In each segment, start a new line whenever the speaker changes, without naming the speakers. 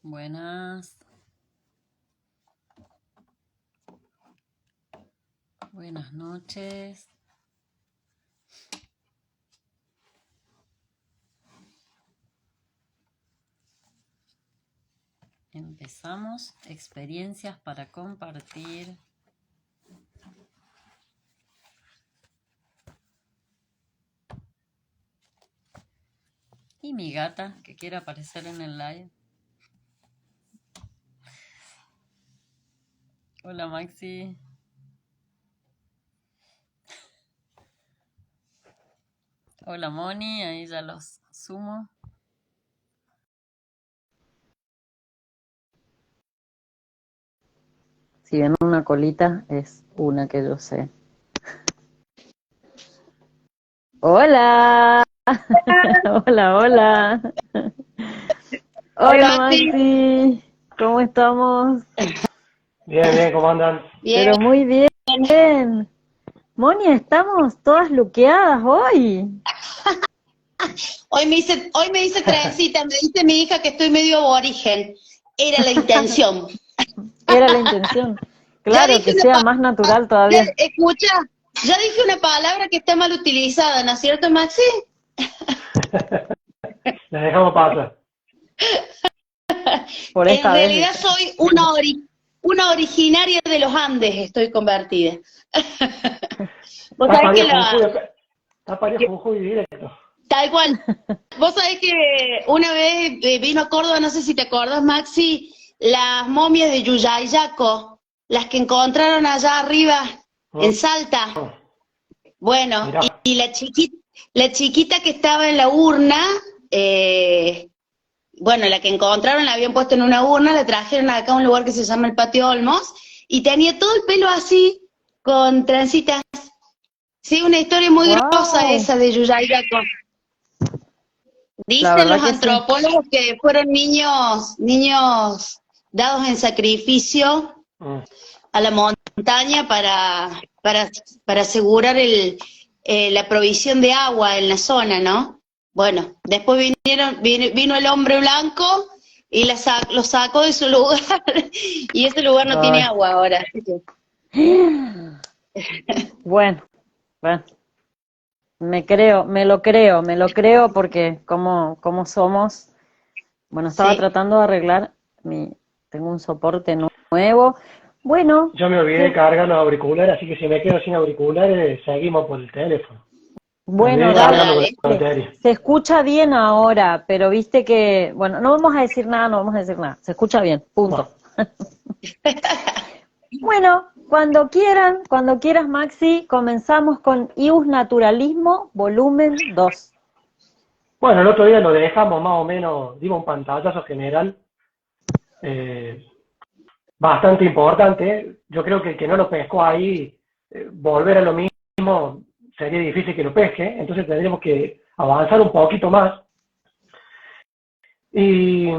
Buenas, buenas noches. Empezamos experiencias para compartir. Y mi gata que quiere aparecer en el live. Hola Maxi. Hola Moni, ahí ya los sumo. Si ven una colita, es una que yo sé. ¡Hola! Hola, hola. Hola Maxi, ¿cómo estamos?
Bien, ¿cómo andan?
Bien. Pero muy bien. Moni, estamos todas luqueadas hoy.
Hoy me hice trencita, me dice mi hija que estoy medio aborigen. Era la intención.
Era la intención. Claro, que sea más natural todavía.
Escucha, ya dije una palabra que está mal utilizada, ¿no es cierto, Maxi?
Les dejamos pasar.
Por esta
En
vez.
realidad soy una originaria de los Andes, estoy convertida. Vos sabés que
Jujuy directo.
tal cual. Vos sabés que una vez vino a Córdoba, no sé si te acordás, Maxi, las momias de Yuyayaco, las que encontraron allá arriba en Salta. Bueno, y la chiquita que estaba en la urna, bueno, la que encontraron la habían puesto en una urna, la trajeron acá a un lugar que se llama el Patio Olmos, y tenía todo el pelo así, con trencitas. Sí, una historia muy grosa esa de Yuyayaco. Dicen los antropólogos que fueron niños dados en sacrificio a la montaña para asegurar la provisión de agua en la zona, ¿no? Bueno, después vino el hombre blanco y los sacó de su lugar y ese lugar no tiene agua ahora.
Bueno, me lo creo porque como somos. Bueno, estaba tratando de arreglar tengo un soporte nuevo. Bueno.
Yo me olvidé de cargar los auriculares, así que si me quedo sin auriculares, seguimos por el teléfono.
Bueno, dale. Se escucha bien ahora, pero viste que, bueno, no vamos a decir nada. Se escucha bien, punto. Bueno, cuando quieras, Maxi, comenzamos con IUS Naturalismo, volumen 2.
Bueno, el otro día lo dejamos más o menos, dimos un pantallazo general, bastante importante. Yo creo que el que no lo pescó ahí, volver a lo mismo sería difícil que lo pesque, entonces tendríamos que avanzar un poquito más. Y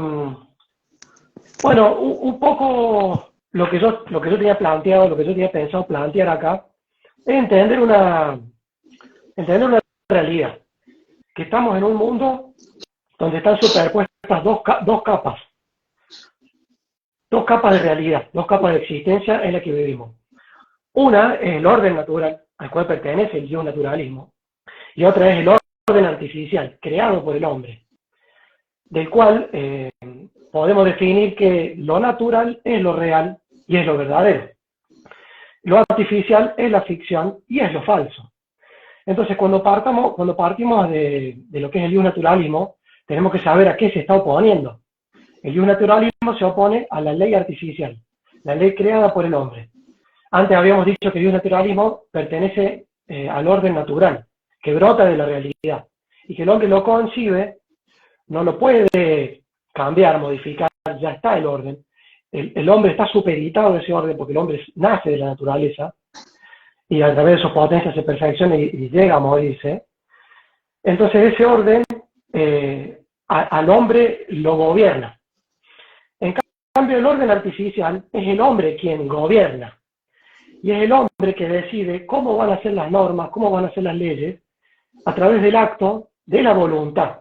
bueno, un poco lo que yo tenía planteado, lo que yo tenía pensado plantear acá, es entender una realidad, que estamos en un mundo donde están superpuestas dos capas de realidad, dos capas de existencia en la que vivimos. Una es el orden natural, al cual pertenece el naturalismo, y otra es el orden artificial, creado por el hombre, del cual podemos definir que lo natural es lo real y es lo verdadero. Lo artificial es la ficción y es lo falso. Entonces, cuando partimos de lo que es el naturalismo, tenemos que saber a qué se está oponiendo. El naturalismo se opone a la ley artificial, la ley creada por el hombre. Antes habíamos dicho que el naturalismo pertenece al orden natural, que brota de la realidad, y que el hombre lo concibe, no lo puede cambiar, modificar, ya está el orden. El hombre está supeditado a ese orden porque el hombre nace de la naturaleza y a través de sus potencias se perfecciona y llega a morirse. Entonces ese orden al hombre lo gobierna. En cambio el orden artificial es el hombre quien gobierna. Y es el hombre que decide cómo van a ser las normas, cómo van a ser las leyes, a través del acto de la voluntad.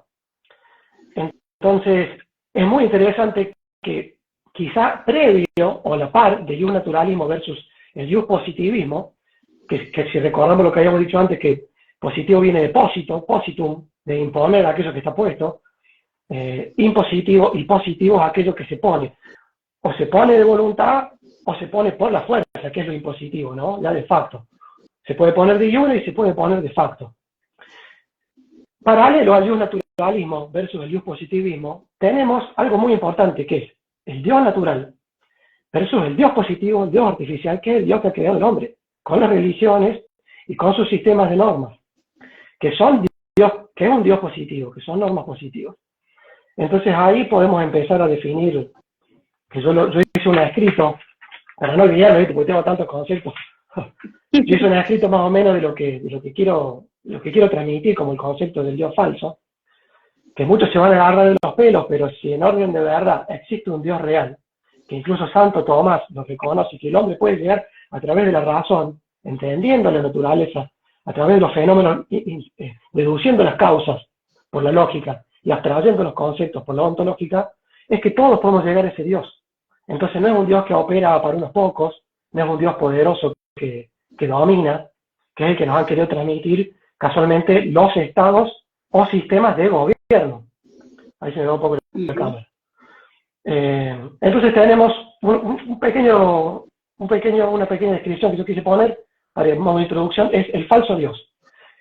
Entonces, es muy interesante que quizá previo o a la par del naturalismo versus el positivismo, que si recordamos lo que habíamos dicho antes, que positivo viene de posito, positum, de imponer aquello que está puesto, impositivo y positivo es aquello que se pone. O se pone de voluntad o se pone por la fuerza, que es lo impositivo, ¿no? Ya de facto. Se puede poner de jure y se puede poner de facto. Paralelo al Dios naturalismo versus el Dios positivismo, tenemos algo muy importante que es el Dios natural versus el Dios positivo, el Dios artificial, que es el Dios que ha creado el hombre, con las religiones y con sus sistemas de normas, que son Dios, que es un Dios positivo, que son normas positivas. Entonces ahí podemos empezar a definir, que yo hice un escrito, para no olvidarlo, porque tengo tantos conceptos, yo hice un escrito más o menos de lo que quiero transmitir como el concepto del Dios falso, que muchos se van a agarrar de los pelos, pero si en orden de verdad existe un Dios real, que incluso Santo Tomás lo reconoce, que el hombre puede llegar a través de la razón, entendiendo la naturaleza, a través de los fenómenos, deduciendo las causas por la lógica y abstrayendo los conceptos por la ontológica, es que todos podemos llegar a ese Dios. Entonces no es un Dios que opera para unos pocos, no es un Dios poderoso que domina, que es el que nos han querido transmitir casualmente los estados o sistemas de gobierno. Ahí se me va un poco la cámara. Entonces tenemos una pequeña descripción que yo quise poner para el modo de introducción, es el falso Dios.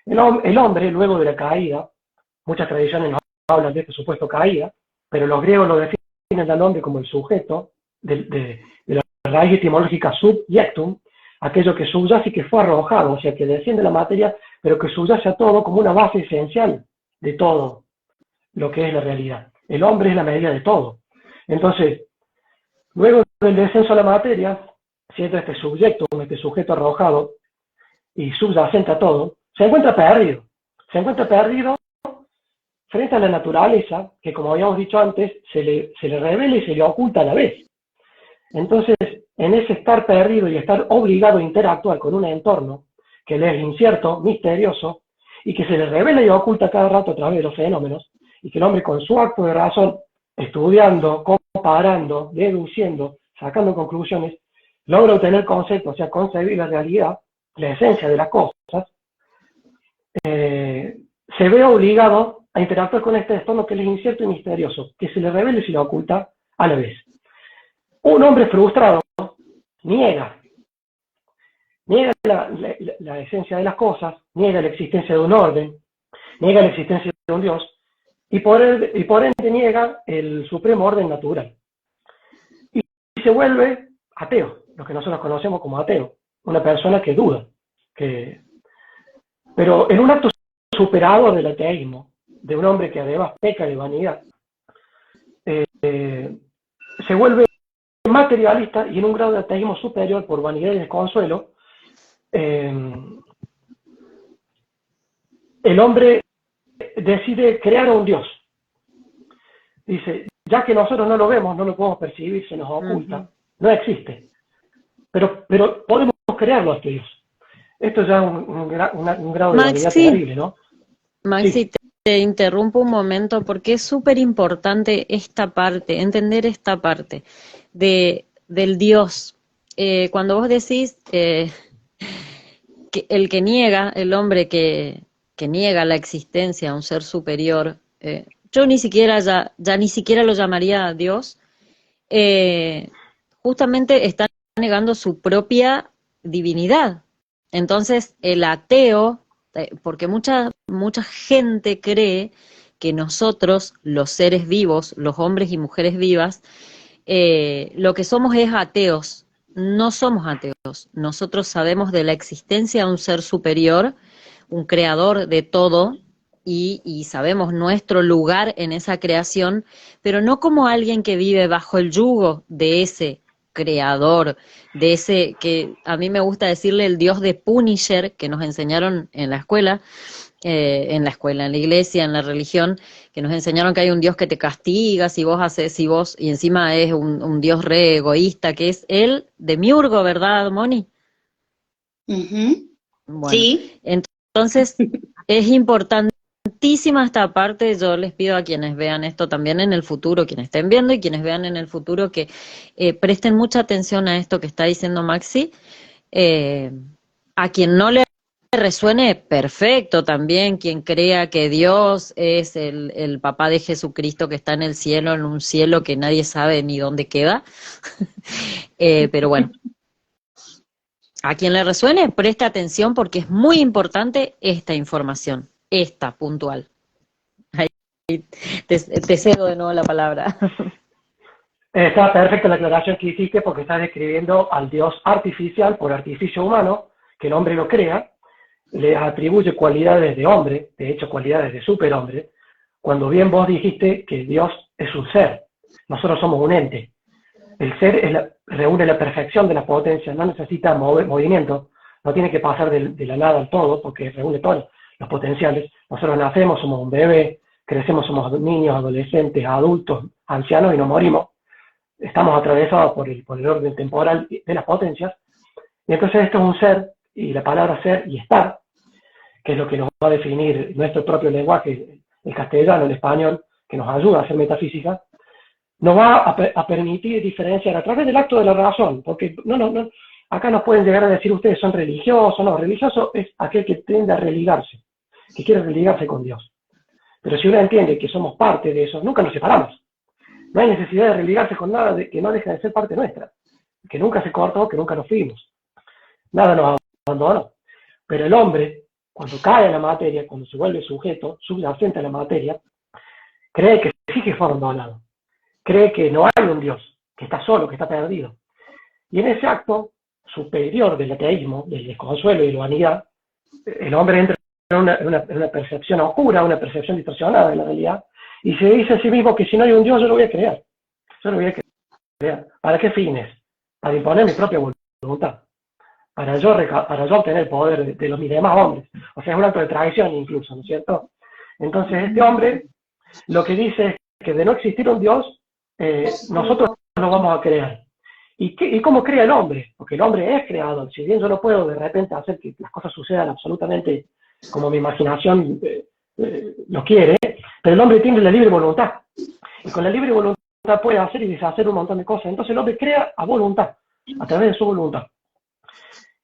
El hombre, luego de la caída, muchas tradiciones nos hablan de este supuesto caída, pero los griegos lo definen al hombre como el sujeto de la raíz etimológica subyectum, aquello que subyace y que fue arrojado, o sea, que desciende la materia, pero que subyace a todo como una base esencial de todo lo que es la realidad. El hombre es la medida de todo. Entonces, luego del descenso a la materia, siendo este subyectum, este sujeto arrojado y subyacente a todo, se encuentra perdido. Se encuentra perdido frente a la naturaleza, que como habíamos dicho antes, se le revela y se le oculta a la vez. Entonces, en ese estar perdido y estar obligado a interactuar con un entorno que le es incierto, misterioso, y que se le revela y oculta cada rato a través de los fenómenos, y que el hombre con su acto de razón, estudiando, comparando, deduciendo, sacando conclusiones, logra obtener conceptos, o sea, concebir la realidad, la esencia de las cosas, se ve obligado a interactuar con este entorno que le es incierto y misterioso, que se le revela y se le oculta a la vez. Un hombre frustrado niega la esencia de las cosas, niega la existencia de un orden, niega la existencia de un Dios, y por ende niega el supremo orden natural. Y se vuelve ateo, lo que nosotros conocemos como ateo, una persona que duda. Pero en un acto superado del ateísmo, de un hombre que además peca de vanidad, se vuelve materialista y en un grado de ateísmo superior por vanidad y desconsuelo, el hombre decide crear a un Dios. Dice, ya que nosotros no lo vemos, no lo podemos percibir, se nos oculta, no existe. Pero podemos crearlo a este Dios. Esto ya es un grado de vanidad terrible, ¿no?
Maxi,
Sí.
te interrumpo un momento porque es súper importante esta parte, entender esta parte del Dios. Cuando vos decís que el que niega, el hombre que niega la existencia a un ser superior, yo ni siquiera ya ni siquiera lo llamaría Dios, justamente está negando su propia divinidad. Entonces el ateo, porque mucha gente cree que nosotros, los seres vivos, los hombres y mujeres vivas, lo que somos es ateos. No somos ateos. Nosotros sabemos de la existencia de un ser superior, un creador de todo, y sabemos nuestro lugar en esa creación, pero no como alguien que vive bajo el yugo de ese creador, de ese que a mí me gusta decirle el Dios de Punisher que nos enseñaron en la escuela, en la iglesia, en la religión, que nos enseñaron que hay un Dios que te castiga si vos haces, y encima es un Dios re egoísta, que es el de Miurgo, ¿verdad, Moni?
Uh-huh.
Bueno,
Sí.
entonces es importante importantísima esta parte. Yo les pido a quienes vean esto también en el futuro, quienes estén viendo y quienes vean en el futuro, que presten mucha atención a esto que está diciendo Maxi. Eh, a quien no le resuene, perfecto también, quien crea que Dios es el papá de Jesucristo que está en el cielo, en un cielo que nadie sabe ni dónde queda. Pero bueno, a quien le resuene, preste atención porque es muy importante esta información, esta puntual. Ahí te cedo de nuevo la palabra.
Está perfecta la aclaración que hiciste porque estás describiendo al Dios artificial por artificio humano, que el hombre lo crea, le atribuye cualidades de hombre, de hecho cualidades de superhombre, cuando bien vos dijiste que Dios es un ser, nosotros somos un ente. El ser reúne la perfección de la potencia, no necesita movimiento, no tiene que pasar de la nada al todo, porque reúne todos los potenciales. Nosotros nacemos, somos un bebé, crecemos, somos niños, adolescentes, adultos, ancianos y nos morimos. Estamos atravesados por el orden temporal de las potencias, y entonces esto es un ser, y la palabra ser y estar, que es lo que nos va a definir nuestro propio lenguaje, el castellano, el español, que nos ayuda a hacer metafísica, nos va a permitir diferenciar a través del acto de la razón, porque acá nos pueden llegar a decir ustedes son religiosos, no, religioso es aquel que tiende a religarse, que quiere religarse con Dios. Pero si uno entiende que somos parte de eso, nunca nos separamos. No hay necesidad de religarse con nada que no deja de ser parte nuestra, que nunca se cortó, que nunca nos fuimos. Nada nos abandonó. Pero el hombre, cuando cae en la materia, cuando se vuelve sujeto, subyacente a la materia, cree que sí que fue abandonado. Cree que no hay un Dios, que está solo, que está perdido. Y en ese acto superior del ateísmo, del desconsuelo y de la vanidad, el hombre entra en una percepción oscura, una percepción distorsionada de la realidad, y se dice a sí mismo que si no hay un Dios yo lo voy a crear. Yo lo voy a crear. ¿Para qué fines? Para imponer mi propia voluntad. Para yo obtener el poder de los mis demás hombres. O sea, es un acto de traición incluso, ¿no es cierto? Entonces este hombre lo que dice es que de no existir un Dios, nosotros lo vamos a crear. ¿Y cómo crea el hombre? Porque el hombre es creador. Si bien yo no puedo de repente hacer que las cosas sucedan absolutamente como mi imaginación lo quiere, pero el hombre tiene la libre voluntad. Y con la libre voluntad puede hacer y deshacer un montón de cosas. Entonces el hombre crea a voluntad, a través de su voluntad.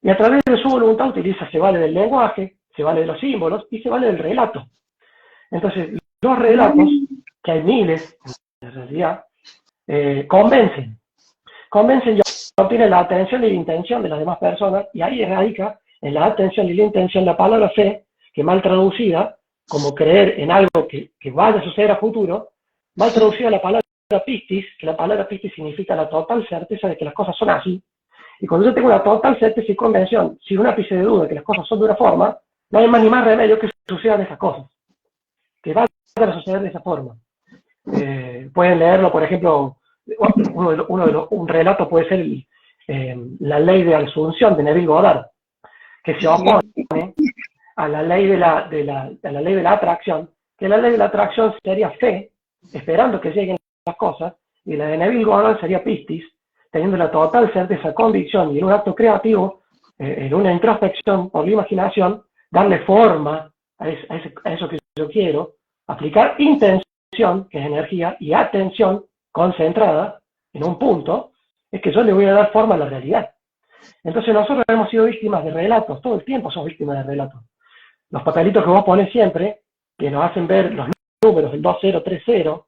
Y a través de su voluntad se vale del lenguaje, se vale de los símbolos y se vale del relato. Entonces, los relatos, que hay miles, en realidad, convencen y obtienen la atención y la intención de las demás personas, y ahí radica en la atención y la intención la palabra fe, que mal traducida, como creer en algo que vaya a suceder a futuro, mal traducida la palabra pistis, que la palabra pistis significa la total certeza de que las cosas son así. Y cuando yo tengo una total certeza y convención, sin un ápice de duda que las cosas son de una forma, no hay más ni más remedio que sucedan esas cosas, que vayan a suceder de esa forma. Pueden leerlo, por ejemplo, un relato puede ser la ley de Asunción de Neville Goddard, que se opone a la ley de la atracción, que la ley de la atracción sería fe, esperando que lleguen las cosas, y la de Neville Goddard sería pistis, teniendo la total certeza, convicción y en un acto creativo, en una introspección por la imaginación, darle forma a eso que yo quiero, aplicar intención, que es energía, y atención concentrada en un punto, es que yo le voy a dar forma a la realidad. Entonces nosotros hemos sido víctimas de relatos, todo el tiempo somos víctimas de relatos. Los papelitos que vos pones siempre, que nos hacen ver los números, el 2030,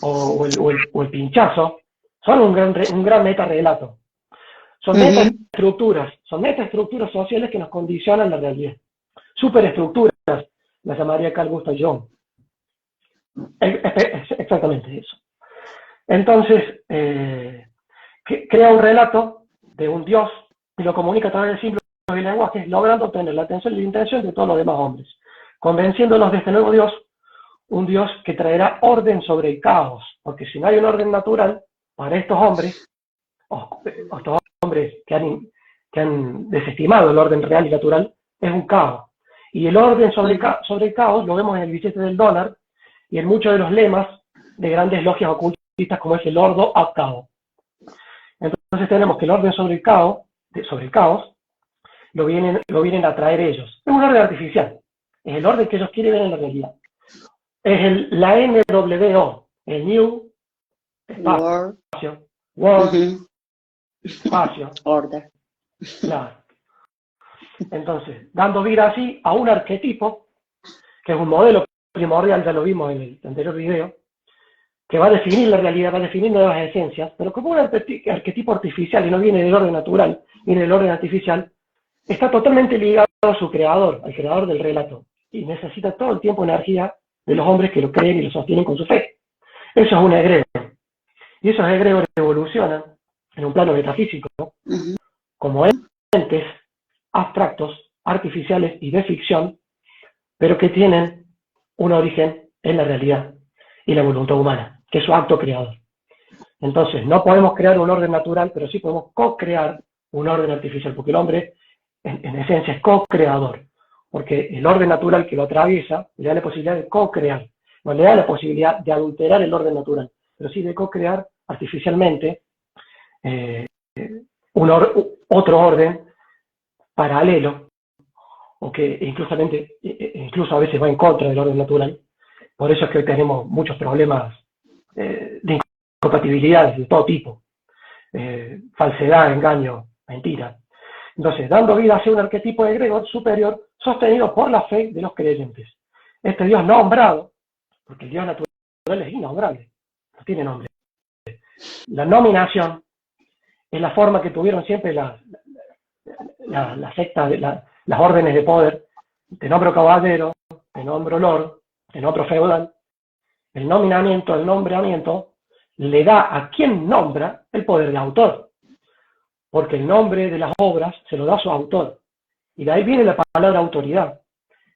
o el pinchazo, son un gran metarrelato. Son metaestructuras sociales que nos condicionan la realidad. Superestructuras, las llamaría Carl Gustav Jung. Exactamente eso. Entonces, crea un relato de un Dios y lo comunica a través del símbolo y lenguaje, logrando obtener la atención y la intención de todos los demás hombres, convenciéndonos de este nuevo Dios, un Dios que traerá orden sobre el caos, porque si no hay un orden natural, para estos hombres, estos hombres que han desestimado el orden real y natural, es un caos. Y el orden sobre el caos lo vemos en el billete del dólar y en muchos de los lemas de grandes logias ocultistas como es el Ordo ad Caos. Entonces tenemos que el orden sobre el caos lo vienen a traer ellos. Es un orden artificial. es el orden que ellos quieren ver en la realidad. Es la NWO, el New Espacio, World, Espacio.
Order.
Claro. Entonces, dando vida así a un arquetipo, que es un modelo primordial, ya lo vimos en el anterior video, que va a definir la realidad, va a definir nuevas esencias, pero como un arquetipo artificial y no viene del orden natural, viene del orden artificial, está totalmente ligado a su creador, al creador del relato, y necesita todo el tiempo energía de los hombres que lo creen y lo sostienen con su fe. Eso es un egregor. Y esos egregores evolucionan en un plano metafísico, como entes abstractos, artificiales y de ficción, pero que tienen un origen en la realidad y la voluntad humana, que es su acto creador. Entonces, no podemos crear un orden natural, pero sí podemos co-crear un orden artificial, porque el hombre, en esencia, es co-creador, porque el orden natural que lo atraviesa le da la posibilidad de co-crear, no le da la posibilidad de adulterar el orden natural, pero sí de co-crear artificialmente otro orden paralelo, o que incluso a veces va en contra del orden natural. Por eso es que hoy tenemos muchos problemas de incompatibilidades de todo tipo, falsedad, engaño, mentira. Entonces, dando vida a un arquetipo de egregor superior sostenido por la fe de los creyentes. Este Dios nombrado, porque el Dios natural es innombrable, no tiene nombre. La nominación es la forma que tuvieron siempre la secta, las órdenes de poder. Te nombro caballero, te nombro lord, te nombro feudal. El nominamiento, el nombramiento, le da a quien nombra el poder de autor, porque el nombre de las obras se lo da a su autor, y de ahí viene la palabra autoridad.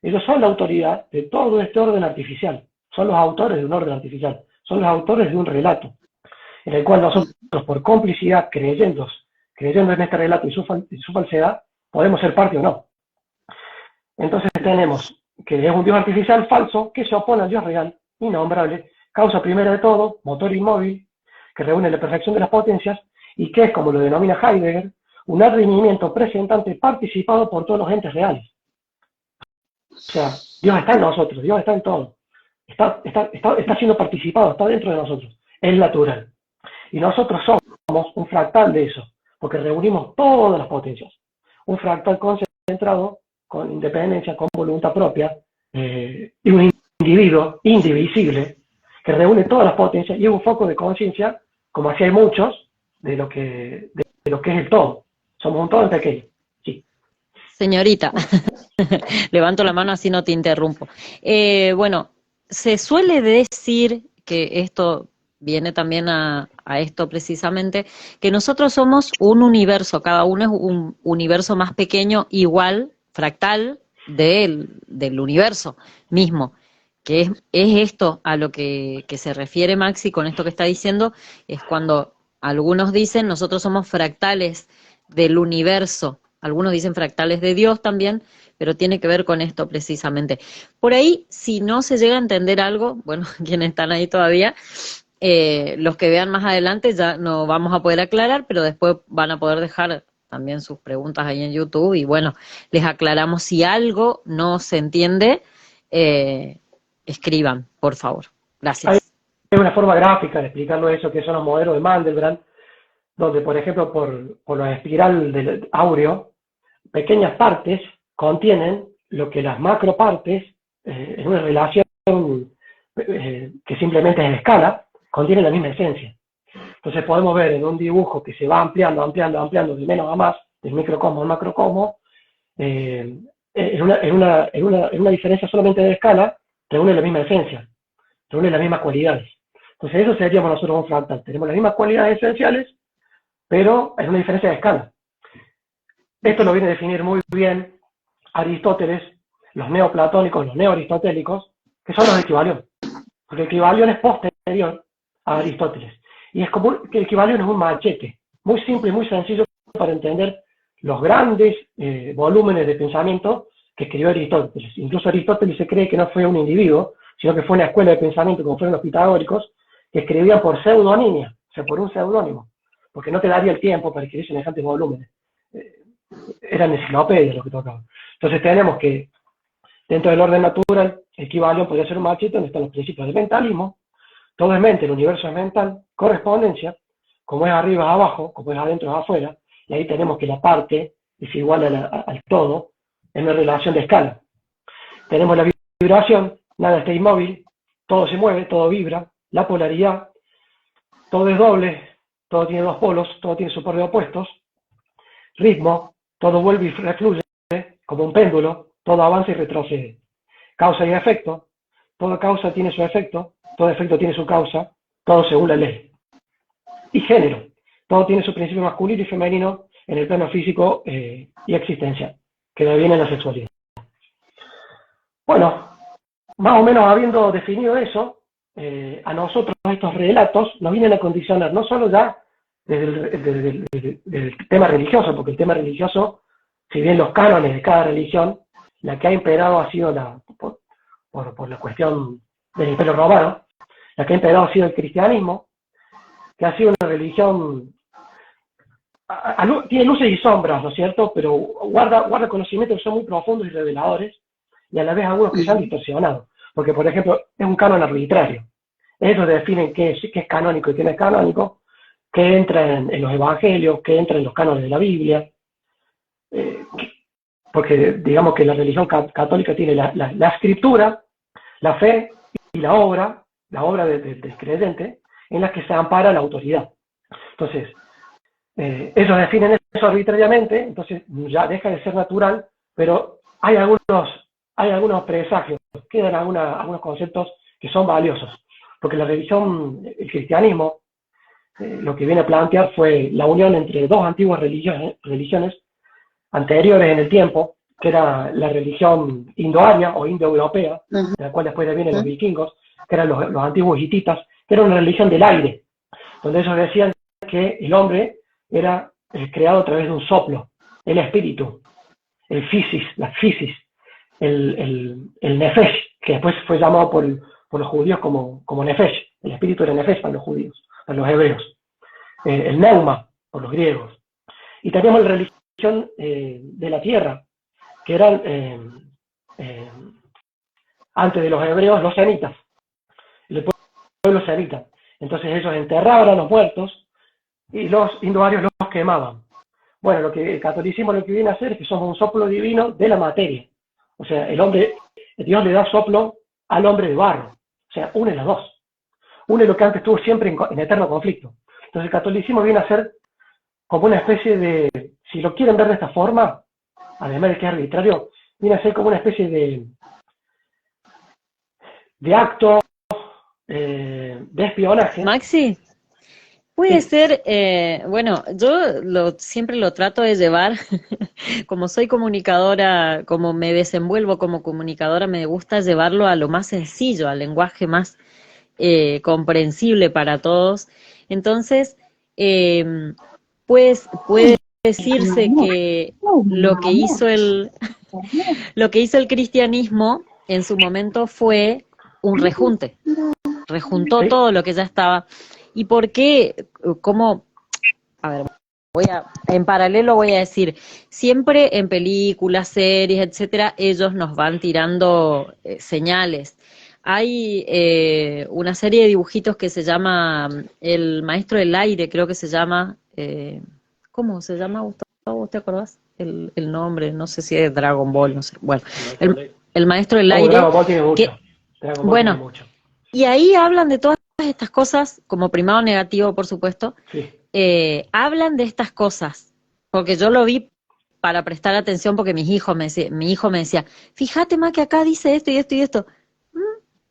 Ellos son la autoridad de todo este orden artificial, son los autores de un orden artificial, son los autores de un relato, en el cual nosotros, por complicidad, creyendo en este relato y su falsedad, podemos ser parte o no. Entonces tenemos que es un Dios artificial falso que se opone al Dios real, innombrable, causa primera de todo, motor inmóvil, que reúne la perfección de las potencias, y que es, como lo denomina Heidegger, un advenimiento presentante participado por todos los entes reales. O sea, Dios está en nosotros, Dios está en todo. Está siendo participado, está dentro de nosotros. Es natural. Y nosotros somos un fractal de eso, porque reunimos todas las potencias. Un fractal concentrado, con independencia, con voluntad propia, y un individuo indivisible, que reúne todas las potencias y es un foco de conciencia, como así hay muchos, de lo que es el todo. Somos un todo en pequeño. Sí.
Señorita, levanto la mano así no te interrumpo. Bueno, se suele decir que esto viene también a esto precisamente, que nosotros somos un universo, cada uno es un universo más pequeño, igual, fractal, del universo mismo, que es esto a lo que se refiere Maxi con esto que está diciendo, es cuando algunos dicen nosotros somos fractales del universo, algunos dicen fractales de Dios también, pero tiene que ver con esto precisamente. Por ahí, si no se llega a entender algo, bueno, quienes están ahí todavía, los que vean más adelante ya no vamos a poder aclarar, pero después van a poder dejar también sus preguntas ahí en YouTube y bueno, les aclaramos si algo no se entiende, escriban, por favor. Gracias.
Hay una forma gráfica de explicarlo eso, que son los modelos de Mandelbrot, donde, por ejemplo, por la espiral del áureo, pequeñas partes contienen lo que las macropartes, en una relación que simplemente es de escala, contienen la misma esencia. Entonces podemos ver en un dibujo que se va ampliando de menos a más, del microcosmo al macrocosmo, en una diferencia solamente de escala, reúne la misma esencia, reúne las mismas cualidades. Entonces eso seríamos nosotros un fractal. Tenemos las mismas cualidades esenciales, pero es una diferencia de escala. Esto lo viene a definir muy bien Aristóteles, los neoplatónicos, los neoaristotélicos, que son los equivalión. Porque el equivalión es posterior a Aristóteles. Y es como que el equivalión es un machete, muy simple y muy sencillo para entender los grandes volúmenes de pensamiento que escribió Aristóteles. Incluso Aristóteles se cree que no fue un individuo, sino que fue una escuela de pensamiento, como fueron los pitagóricos, que escribían por pseudonimia, o sea, por un seudónimo, porque no te daría el tiempo para escribir semejantes volúmenes. Eran enciclopedias lo que tocaban. Entonces tenemos que Dentro del orden natural, el Kybalión podría ser un machito donde están los principios del mentalismo. Todo es mente, el universo es mental, correspondencia, como es arriba es abajo, como es adentro es afuera, y ahí tenemos que la parte es igual al todo, en una relación de escala. Tenemos la vibración, nada está inmóvil, todo se mueve, todo vibra, la polaridad, todo es doble, todo tiene dos polos, todo tiene su par de opuestos, ritmo, todo vuelve y refluye como un péndulo, todo avanza y retrocede. Causa y efecto, toda causa tiene su efecto, todo efecto tiene su causa, todo según la ley. Y género, todo tiene su principio masculino y femenino en el plano físico y existencial, que deviene en la sexualidad. Bueno, más o menos habiendo definido eso, a nosotros estos relatos nos vienen a condicionar, no solo ya desde el tema religioso, porque el tema religioso, si bien los cánones de cada religión, la que ha imperado ha sido por la cuestión del Imperio Romano, la que ha imperado ha sido el cristianismo, que ha sido una religión, tiene luces y sombras, ¿no es cierto?, pero guarda conocimientos que son muy profundos y reveladores, y a la vez algunos que se han distorsionado, porque por ejemplo es un canon arbitrario. Ellos definen qué es canónico y qué no es canónico, qué entra en los evangelios, qué entra en los cánones de la Biblia, porque digamos que la religión católica tiene la escritura, la fe y la obra del creyente, en las que se ampara la autoridad. Entonces, ellos definen eso arbitrariamente, entonces ya deja de ser natural, pero hay algunos presagios, quedan algunos conceptos que son valiosos, porque la religión, el cristianismo, lo que viene a plantear fue la unión entre dos antiguas religiones anteriores en el tiempo, que era la religión indoaria o indoeuropea, de la cual después vienen los vikingos, que eran los antiguos hititas, que era una religión del aire, donde ellos decían que el hombre era creado a través de un soplo, el espíritu, el physis, la physis, el nefesh, que después fue llamado por los judíos como nefesh, el espíritu era nefesh para los judíos, para los hebreos, el neuma por los griegos, y teníamos la religión de la tierra, que eran antes de los hebreos los semitas, el pueblo semita. Entonces ellos enterraban a los muertos y los indoarios los quemaban. Bueno, lo que el catolicismo lo que viene a hacer es que somos un soplo divino de la materia. O sea, Dios le da soplo al hombre de barro. O sea, une las dos. Une lo que antes estuvo siempre en eterno conflicto. Entonces el catolicismo viene a ser como una especie de, si lo quieren ver de esta forma, además de que es arbitrario, viene a ser como una especie de acto de espionaje.
Maxi, puede ser, bueno, yo siempre lo trato de llevar, como soy comunicadora, como me desenvuelvo como comunicadora, me gusta llevarlo a lo más sencillo, al lenguaje más comprensible para todos. Entonces, pues puede decirse que lo que hizo el cristianismo en su momento fue un rejunte. Rejuntó todo lo que ya estaba. ¿Y por qué? ¿Cómo? A ver, en paralelo voy a decir, siempre en películas, series, etcétera, ellos nos van tirando señales. Hay una serie de dibujitos que se llama El Maestro del Aire, creo que se llama. ¿Cómo se llama, Gustavo? ¿Te acordás? El nombre, no sé si es Dragon Ball, no sé. Bueno, el Maestro del Aire.
Dragon Ball tiene mucho.
Bueno, tiene mucho. Y ahí hablan de todas estas cosas, como primado negativo, por supuesto.
Sí.
Hablan de estas cosas, porque yo lo vi para prestar atención, porque mi hijo me decía, fíjate más que acá dice esto y esto y esto.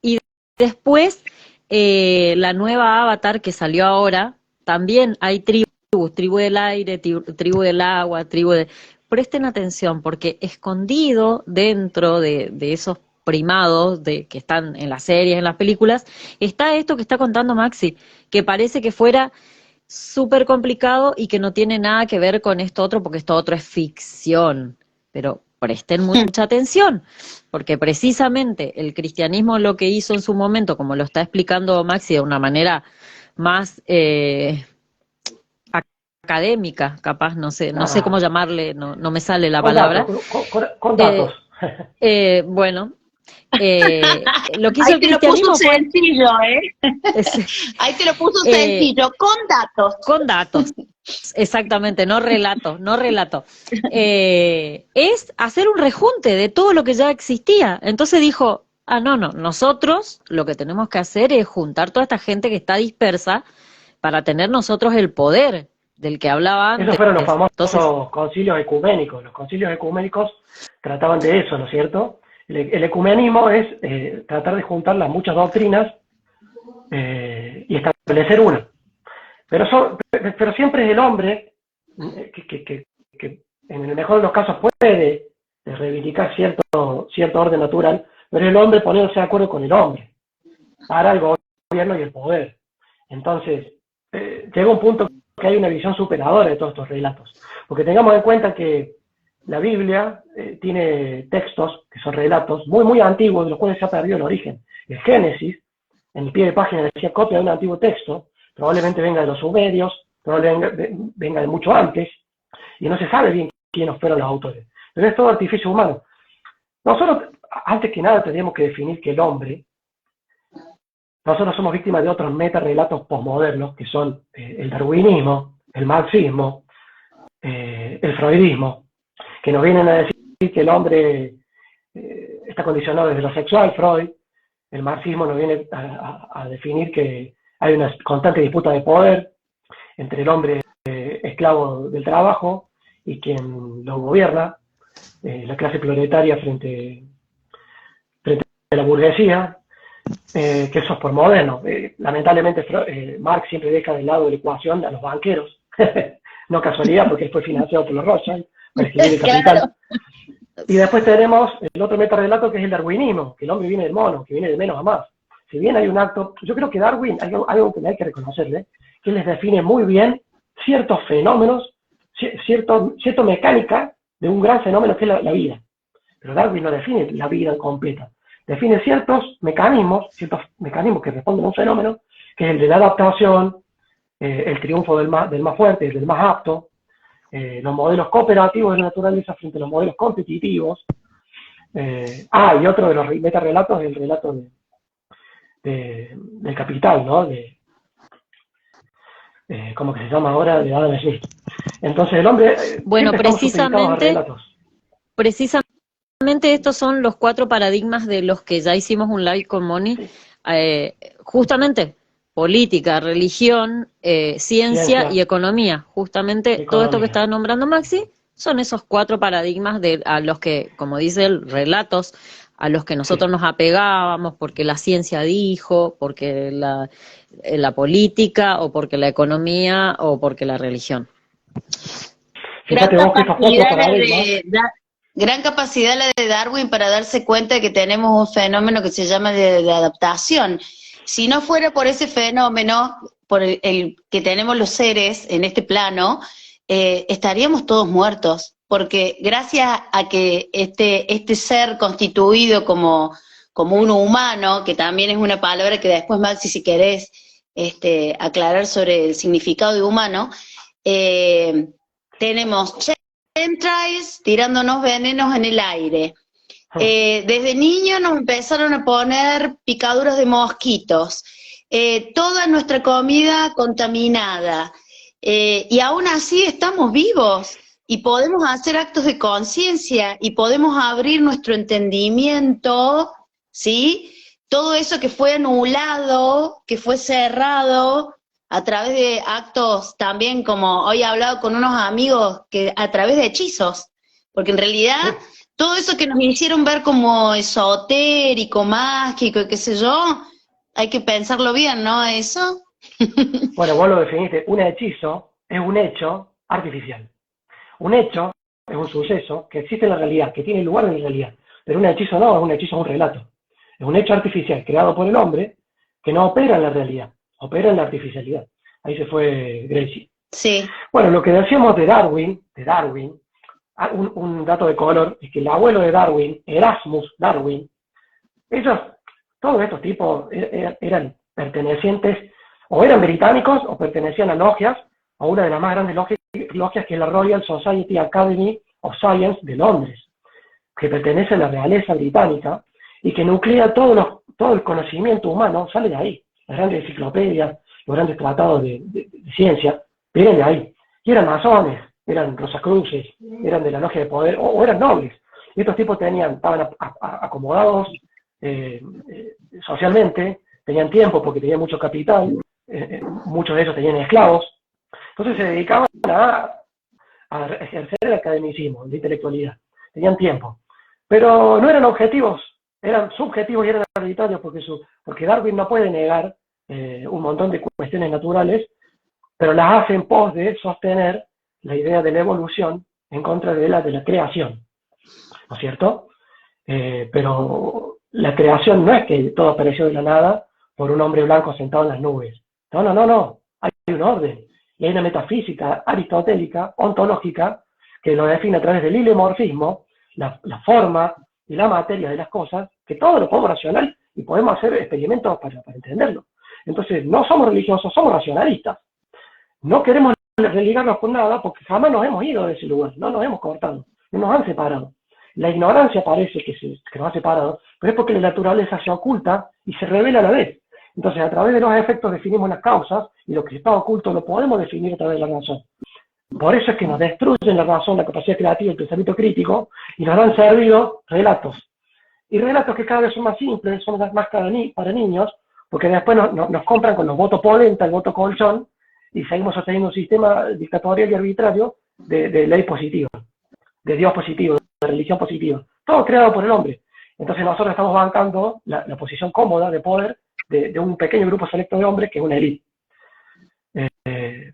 Y después, la nueva Avatar que salió ahora, también hay tribu del aire, tribu del agua, Presten atención, porque escondido dentro de esos primados que están en las series, en las películas, está esto que está contando Maxi, que parece que fuera súper complicado y que no tiene nada que ver con esto otro, porque esto otro es ficción. Pero presten mucha atención, porque precisamente el cristianismo lo que hizo en su momento, como lo está explicando Maxi de una manera más académica, capaz, no sé cómo llamarle, no me sale la palabra.
Con datos.
Bueno, lo que hizo
Ahí
el
te lo puso
cristianismo fue...
sencillo, Ahí te lo puso sencillo, con datos.
Con datos, exactamente, no relato, no relato. Es hacer un rejunte de todo lo que ya existía. Entonces dijo, no, nosotros lo que tenemos que hacer es juntar toda esta gente que está dispersa para tener nosotros el poder del que hablaba antes.
Esos fueron los famosos
Entonces,
concilios ecuménicos. Los concilios ecuménicos trataban de eso, ¿no es cierto? El ecumenismo es tratar de juntar las muchas doctrinas y establecer una. Pero siempre es el hombre que en el mejor de los casos puede reivindicar cierto orden natural, pero el hombre poniéndose de acuerdo con el hombre para el gobierno y el poder. Entonces, llega un punto que hay una visión superadora de todos estos relatos. Porque tengamos en cuenta que la Biblia tiene textos que son relatos muy, muy antiguos, de los cuales se ha perdido el origen. El Génesis, en el pie de página decía copia de un antiguo texto, probablemente venga de los sumerios, probablemente venga de mucho antes, y no se sabe bien quiénes fueron los autores. Pero es todo artificio humano. Nosotros, antes que nada, tendríamos que definir que el hombre, nosotros somos víctimas de otros metarrelatos posmodernos, que son el darwinismo, el marxismo, el freudismo, que nos vienen a decir que el hombre está condicionado desde lo sexual, Freud. El marxismo nos viene a definir que hay una constante disputa de poder entre el hombre esclavo del trabajo y quien lo gobierna, la clase proletaria frente a la burguesía, que eso es por moderno. Lamentablemente Marx siempre deja de lado de la ecuación a los banqueros, no casualidad porque fue financiado por los Rothschild para escribir el Capital. Claro. Y después tenemos el otro metarrelato que es el darwinismo, que el hombre viene del mono, que viene de menos a más. Si bien hay un acto, yo creo que Darwin, hay algo que hay que reconocerle, que les define muy bien ciertos fenómenos, cierta mecánica de un gran fenómeno que es la vida. Pero Darwin no define la vida completa. Define ciertos mecanismos que responden a un fenómeno, que es el de la adaptación, el triunfo del más fuerte, del más apto, los modelos cooperativos de la naturaleza frente a los modelos competitivos. Y otro de los metarrelatos es el relato del capital, ¿no? ¿Cómo que se llama ahora? De Adam Smith. Entonces el hombre...
bueno, precisamente estos son los 4 paradigmas de los que ya hicimos un live con Moni. Sí. Justamente, política, religión, ciencia y economía. Justamente todo esto que estaba nombrando Maxi son esos 4 paradigmas a los que, como dice él, relatos a los que nosotros nos apegábamos porque la ciencia dijo, porque la política, o porque la economía, o porque la religión.
Gran capacidad la de Darwin para darse cuenta de que tenemos un fenómeno que se llama de adaptación. Si no fuera por ese fenómeno, por el que tenemos los seres en este plano, estaríamos todos muertos. Porque gracias a que este ser constituido como un humano, que también es una palabra que después, Maxi, si querés aclarar sobre el significado de humano, tenemos chemtrails tirándonos venenos en el aire. Desde niños nos empezaron a poner picaduras de mosquitos, toda nuestra comida contaminada, y aún así estamos vivos. Y podemos hacer actos de conciencia y podemos abrir nuestro entendimiento, ¿sí? Todo eso que fue anulado, que fue cerrado a través de actos también, como hoy he hablado con unos amigos, que a través de hechizos, porque en realidad todo eso que nos hicieron ver como esotérico, mágico, qué sé yo, hay que pensarlo bien, ¿no? Eso.
Bueno, vos lo definiste, un hechizo es un hecho artificial. Un hecho es un suceso que existe en la realidad, que tiene lugar en la realidad. Pero un hechizo no, un hechizo es un relato. Es un hecho artificial creado por el hombre que no opera en la realidad, opera en la artificialidad. Ahí se fue Gracie.
Sí.
Bueno, lo que decíamos de Darwin, un dato de color, es que el abuelo de Darwin, Erasmus Darwin, todos estos tipos eran pertenecientes, o eran británicos, o pertenecían a logias, a una de las más grandes logias que es la Royal Society Academy of Science de Londres. que pertenece a la realeza británica y que nuclea todo el conocimiento humano, sale de ahí. Las grandes enciclopedias, los grandes tratados de ciencia, vienen de ahí. Y eran masones, eran rosacruces, eran de la logia de poder, o eran nobles. Y estos tipos estaban acomodados socialmente, tenían tiempo porque tenían mucho capital, muchos de ellos tenían esclavos. Entonces se dedicaban a ejercer el academicismo, la intelectualidad. Tenían tiempo. Pero no eran objetivos, eran subjetivos y eran arbitrarios porque Darwin no puede negar un montón de cuestiones naturales, pero las hace en pos de sostener la idea de la evolución en contra de la creación, ¿no es cierto? Pero la creación no es que todo apareció de la nada por un hombre blanco sentado en las nubes. No. Hay un orden. Y hay una metafísica aristotélica, ontológica, que lo define a través del hilemorfismo, la forma y la materia de las cosas, que todo lo podemos racional y podemos hacer experimentos para entenderlo. Entonces, no somos religiosos, somos racionalistas. No queremos religarnos con nada porque jamás nos hemos ido de ese lugar, no nos hemos cortado, no nos han separado. La ignorancia parece que nos ha separado, pero es porque la naturaleza se oculta y se revela a la vez. Entonces, a través de los efectos definimos las causas y lo que está oculto lo podemos definir a través de la razón. Por eso es que nos destruyen la razón, la capacidad creativa, el pensamiento crítico, y nos han servido relatos. Y relatos que cada vez son más simples, son más para niños, porque después nos compran con los votos polenta, el voto colchón, y seguimos sosteniendo un sistema dictatorial y arbitrario de ley positiva, de Dios positivo, de religión positiva. Todo creado por el hombre. Entonces nosotros estamos bancando la posición cómoda de poder de un pequeño grupo selecto de hombres que es una élite.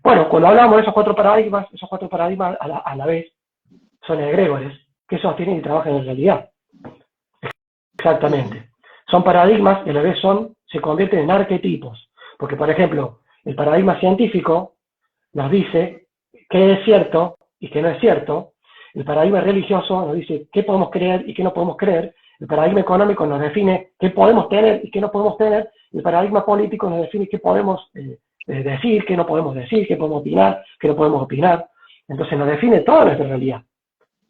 Bueno, cuando hablamos de esos cuatro paradigmas a la vez son egregores que sostienen y trabajan en realidad. Exactamente. Son paradigmas que a la vez se convierten en arquetipos. Porque, por ejemplo, el paradigma científico nos dice qué es cierto y qué no es cierto. El paradigma religioso nos dice qué podemos creer y qué no podemos creer. El paradigma económico nos define qué podemos tener y qué no podemos tener. El paradigma político nos define qué podemos decir, qué no podemos decir, qué podemos opinar, qué no podemos opinar. Entonces nos define toda nuestra realidad.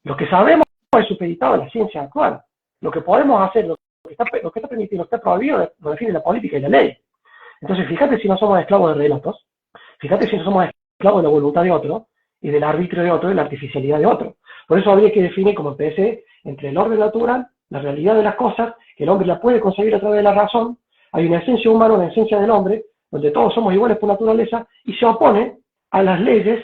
Lo que sabemos es supeditado a la ciencia actual. Lo que podemos hacer, lo que está permitido, lo que está prohibido, lo define la política y la ley. Entonces fíjate si no somos esclavos de relatos, fíjate si no somos esclavos de la voluntad de otro, y del arbitrio de otro, y de la artificialidad de otro. Por eso habría que definir, como empecé, entre el orden natural, la realidad de las cosas, que el hombre la puede conseguir a través de la razón. Hay una esencia humana, una esencia del hombre, donde todos somos iguales por naturaleza, y se opone a las leyes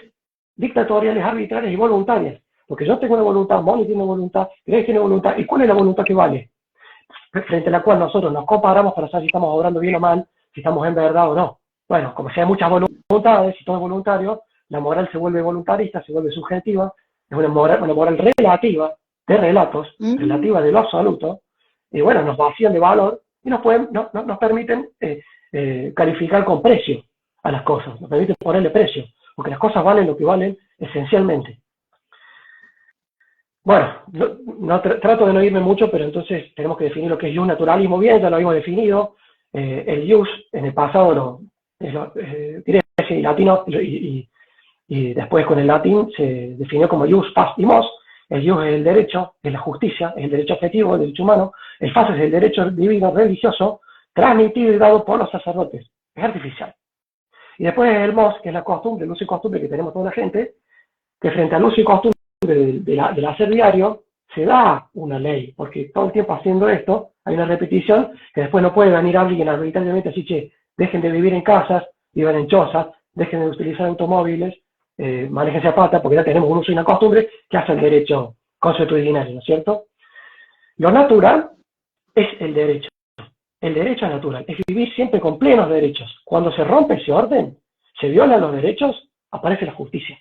dictatoriales, arbitrarias y voluntarias. Porque yo tengo una voluntad, Moni tiene una voluntad, Greg tiene voluntad, ¿y cuál es la voluntad que vale? Frente a la cual nosotros nos comparamos para saber si estamos obrando bien o mal, si estamos en verdad o no. Bueno, como si hay muchas voluntades y todo es voluntario, la moral se vuelve voluntarista, se vuelve subjetiva, es una moral relativa, de relatos, relativa de lo absoluto, y bueno, nos vacían de valor y nos permiten calificar con precio a las cosas, nos permiten ponerle precio, porque las cosas valen lo que valen esencialmente. Bueno, trato de no irme mucho, pero entonces tenemos que definir lo que es jus naturalismo bien, ya lo habíamos definido. El jus en el pasado diré en latino y después con el latín se definió como jus pars imos. El jus es el derecho, es la justicia, es el derecho objetivo, el derecho humano. El fas es el derecho divino religioso transmitido y dado por los sacerdotes. Es artificial. Y después el mos, que es la costumbre, el uso y costumbre que tenemos toda la gente, que frente al uso y costumbre del hacer diario, se da una ley, porque todo el tiempo haciendo esto, hay una repetición, que después no puede venir alguien arbitrariamente así, che, dejen de vivir en casas, vivan en chozas, dejen de utilizar automóviles, manéjense a pata, porque ya tenemos un uso y una costumbre que hace el derecho consuetudinario, ¿no es cierto? Lo natural es el derecho es natural, es vivir siempre con plenos derechos. Cuando se rompe ese orden, se violan los derechos, aparece la justicia.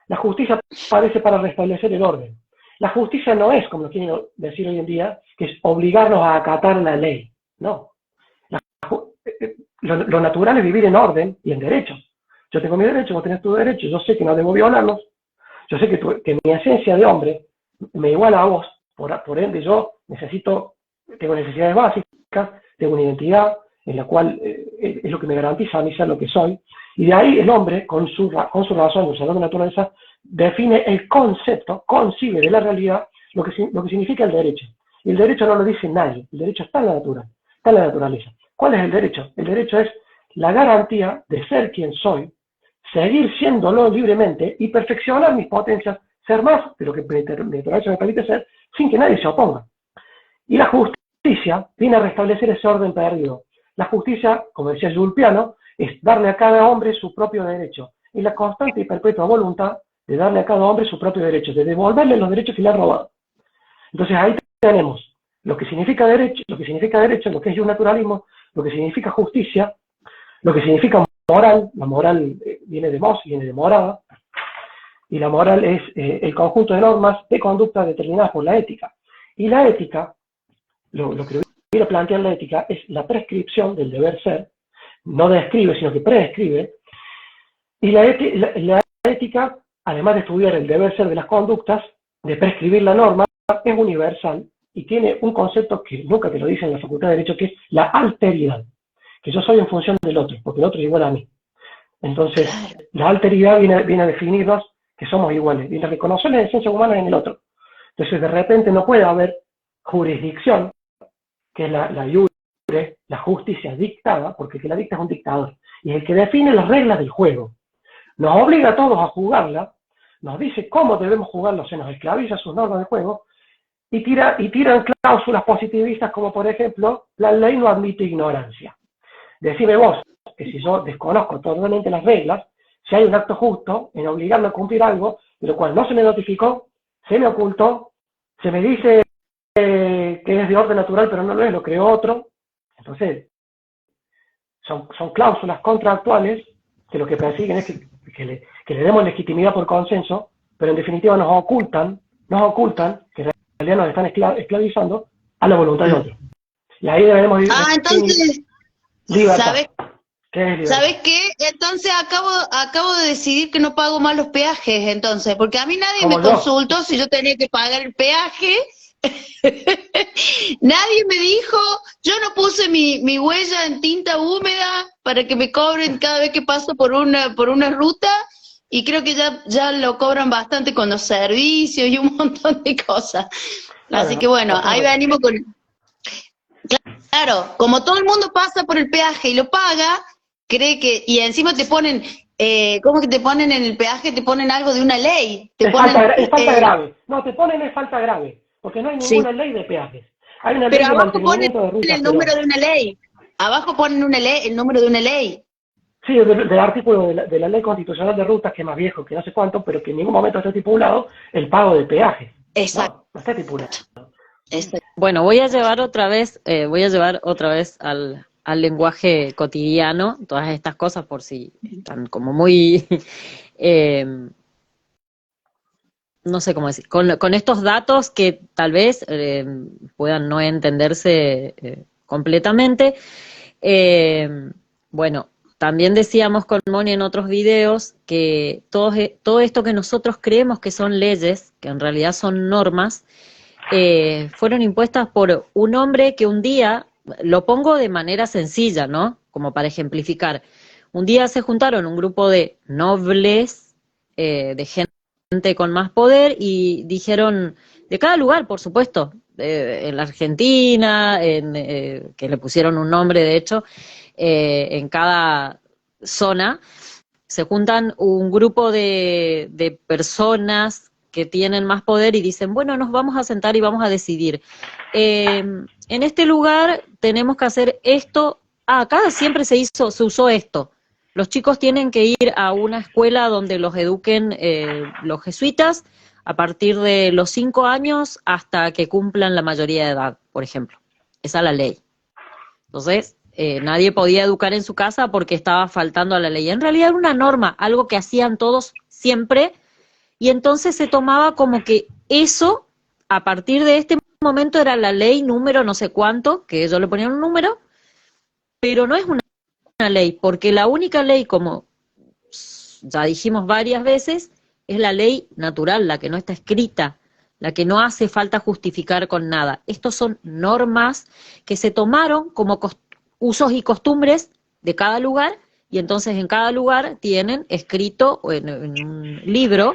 La justicia aparece para restablecer el orden. La justicia no es, como lo quieren decir hoy en día, que es obligarnos a acatar la ley. No. Lo natural es vivir en orden y en derecho. Yo tengo mi derecho, vos tenés tu derecho, yo sé que no debo violarlos, yo sé que mi esencia de hombre me iguala a vos, por ende yo tengo necesidades básicas, tengo una identidad en la cual es lo que me garantiza a mí ser lo que soy, y de ahí el hombre, con su razón, usando la naturaleza, define el concepto, concibe de la realidad lo que significa el derecho. Y el derecho no lo dice nadie, el derecho está en la está en la naturaleza. ¿Cuál es el derecho? El derecho es la garantía de ser quien soy, seguir siéndolo libremente y perfeccionar mis potencias, ser más de lo que mi naturaleza me permite ser, sin que nadie se oponga. Y la justicia viene a restablecer ese orden perdido. La justicia, como decía Jules Piano, es darle a cada hombre su propio derecho. Y la constante y perpetua voluntad de darle a cada hombre su propio derecho, de devolverle los derechos que le ha robado. Entonces ahí tenemos lo que significa derecho, lo que es un naturalismo, lo que significa justicia, lo que significa moral. La moral viene de mos, viene de morada, y la moral es el conjunto de normas de conducta determinadas por la ética. Y la ética, lo que quiero plantear la ética, es la prescripción del deber ser, no describe, sino que prescribe, y la ética, además de estudiar el deber ser de las conductas, de prescribir la norma, es universal y tiene un concepto que nunca te lo dice en la Facultad de Derecho, que es la alteridad, que yo soy en función del otro, porque el otro es igual a mí. Entonces, la alteridad viene a definirnos que somos iguales, viene a reconocer las esencias humanas en el otro. Entonces, de repente no puede haber jurisdicción, que es la iure, la justicia dictada, porque el que la dicta es un dictador, y es el que define las reglas del juego. Nos obliga a todos a jugarla, nos dice cómo debemos jugarlo, se nos esclaviza sus normas de juego, y tiran cláusulas positivistas como, por ejemplo, la ley no admite ignorancia. Decime vos que si yo desconozco totalmente las reglas, si hay un acto justo en obligarme a cumplir algo, de lo cual no se me notificó, se me ocultó, se me dice que es de orden natural, pero no lo es, lo creó otro. Entonces, son cláusulas contractuales que lo que persiguen es que le demos legitimidad por consenso, pero en definitiva nos ocultan que en realidad nos están esclavizando a la voluntad de otro. Y ahí debemos ir.
Entonces,
libertad.
¿sabes?
¿Qué es libertad?
¿Sabes qué? Entonces acabo de decidir que no pago más los peajes, entonces, porque a mí nadie me consultó si yo tenía que pagar el peaje. Nadie me dijo, yo no puse mi huella en tinta húmeda para que me cobren cada vez que paso por una ruta, y creo que ya lo cobran bastante con los servicios y un montón de cosas. Claro, así que bueno, ahí venimos con... Claro, como todo el mundo pasa por el peaje y lo paga, cree que... Y encima te ponen... ¿cómo que te ponen en el peaje? Te ponen algo de una ley. Es
falta grave. No, te ponen es falta grave. Porque no hay ninguna ley de peajes. Hay una ley de mantenimiento de rutas.
El número de una ley. Abajo ponen una ley, el número de una ley.
Sí, del artículo de la Ley Constitucional de Rutas, que es más viejo que no sé cuánto, pero que en ningún momento está estipulado el pago de peajes.
Exacto.
No está estipulado.
Bueno, voy a llevar otra vez al lenguaje cotidiano todas estas cosas, por si están como muy no sé cómo decir, con estos datos que tal vez puedan no entenderse completamente. Bueno, también decíamos con Moni en otros videos que todo esto que nosotros creemos que son leyes, que en realidad son normas, fueron impuestas por un hombre que un día, lo pongo de manera sencilla, ¿no? Como para ejemplificar. Un día se juntaron un grupo de nobles, de gente con más poder, y dijeron, de cada lugar, por supuesto, en la Argentina, que le pusieron un nombre, de hecho, en cada zona, se juntan un grupo de personas que tienen más poder y dicen, bueno, nos vamos a sentar y vamos a decidir. En este lugar tenemos que hacer esto. Acá siempre se usó esto. Los chicos tienen que ir a una escuela donde los eduquen los jesuitas a partir de los 5 años hasta que cumplan la mayoría de edad, por ejemplo. Esa es la ley. Entonces, nadie podía educar en su casa porque estaba faltando a la ley. En realidad era una norma, algo que hacían todos siempre, y entonces se tomaba como que eso, a partir de este momento, era la ley número no sé cuánto, que ellos le ponían un número, pero no es una ley, porque la única ley, como ya dijimos varias veces, es la ley natural, la que no está escrita, la que no hace falta justificar con nada. Estos son normas que se tomaron como usos y costumbres de cada lugar, y entonces en cada lugar tienen escrito en un libro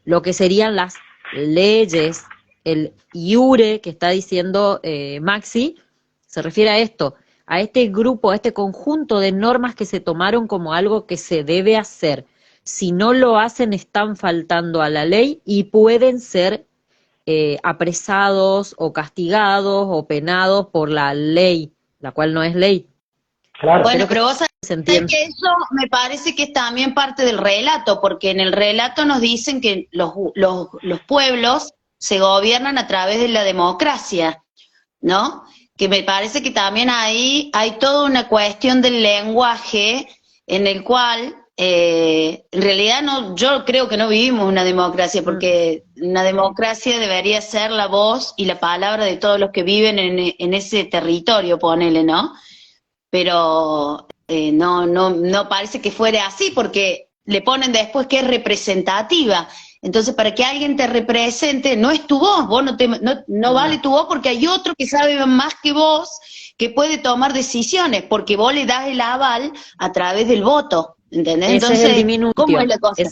lo que serían las leyes el iure que está diciendo Maxi se refiere a esto, a este grupo, a este conjunto de normas que se tomaron como algo que se debe hacer. Si no lo hacen, están faltando a la ley y pueden ser apresados o castigados o penados por la ley, la cual no es ley.
Claro.
Bueno, pero vos sabés que eso me parece que es también parte del relato, porque en el relato nos dicen que los pueblos se gobiernan a través de la democracia, ¿no? Que me parece que también ahí hay toda una cuestión del lenguaje en el cual, en realidad yo creo que no vivimos una democracia, porque una democracia debería ser la voz y la palabra de todos los que viven en ese territorio, ponele, ¿no? Pero no parece que fuera así, porque le ponen después que es representativa. Entonces, para que alguien te represente, no es tu voz, vos no vale tu voz, porque hay otro que sabe más que vos, que puede tomar decisiones, porque vos le das el aval a través del voto, ¿entendés?
Ese
entonces,
es el diminutio.
¿cómo es la cosa?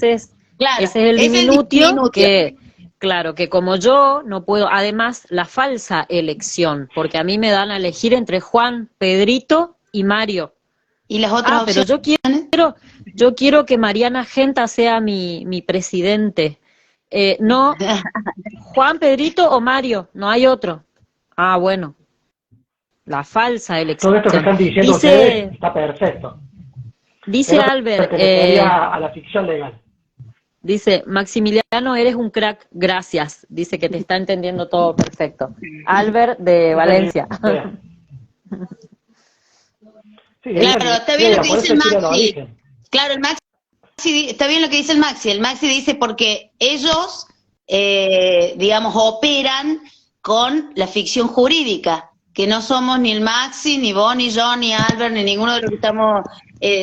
Claro, ese es el diminutio que, claro, que como yo no puedo, además la falsa elección, porque a mí me dan a elegir entre Juan, Pedrito y Mario.
Y las otras
pero yo quiero que Mariana Genta sea mi presidente. No, Juan, Pedrito o Mario, no hay otro. Ah, bueno. La falsa elección.
Todo esto que están diciendo ustedes está perfecto.
Dice Albert,
a la ficción legal.
Dice, Maximiliano, eres un crack, gracias. Dice que te está entendiendo todo perfecto. Albert de Valencia.
Sí, claro, está bien lo que dice el Maxi. Claro, el Maxi, está bien lo que dice el Maxi. El Maxi dice porque ellos, digamos, operan con la ficción jurídica, que no somos ni el Maxi, ni vos, ni yo, ni Albert, ni ninguno de los que estamos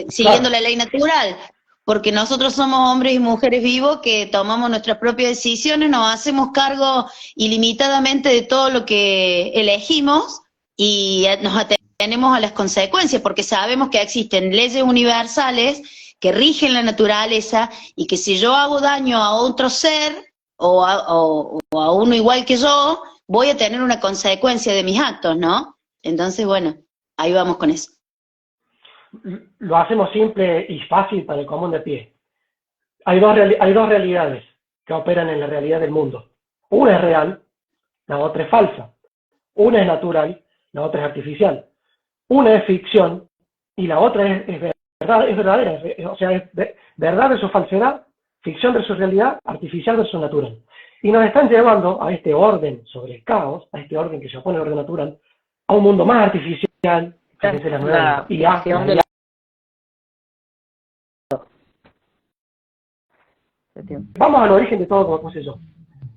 siguiendo la ley natural. Porque nosotros somos hombres y mujeres vivos que tomamos nuestras propias decisiones, nos hacemos cargo ilimitadamente de todo lo que elegimos y nos atenemos a las consecuencias, porque sabemos que existen leyes universales que rigen la naturaleza y que si yo hago daño a otro ser o a uno igual que yo, voy a tener una consecuencia de mis actos, ¿no? Entonces, bueno, ahí vamos con eso.
Lo hacemos simple y fácil para el común de pie. Hay dos realidades que operan en la realidad del mundo. Una es real, la otra es falsa. Una es natural, la otra es artificial. Una es ficción y la otra es verdadera. O sea, es verdad versus falsedad, ficción versus realidad, artificial versus natural. Y nos están llevando a este orden sobre el caos, a este orden que se opone al orden natural, a un mundo más artificial, que es la nueva IA. Vamos al origen de todo, como puse yo.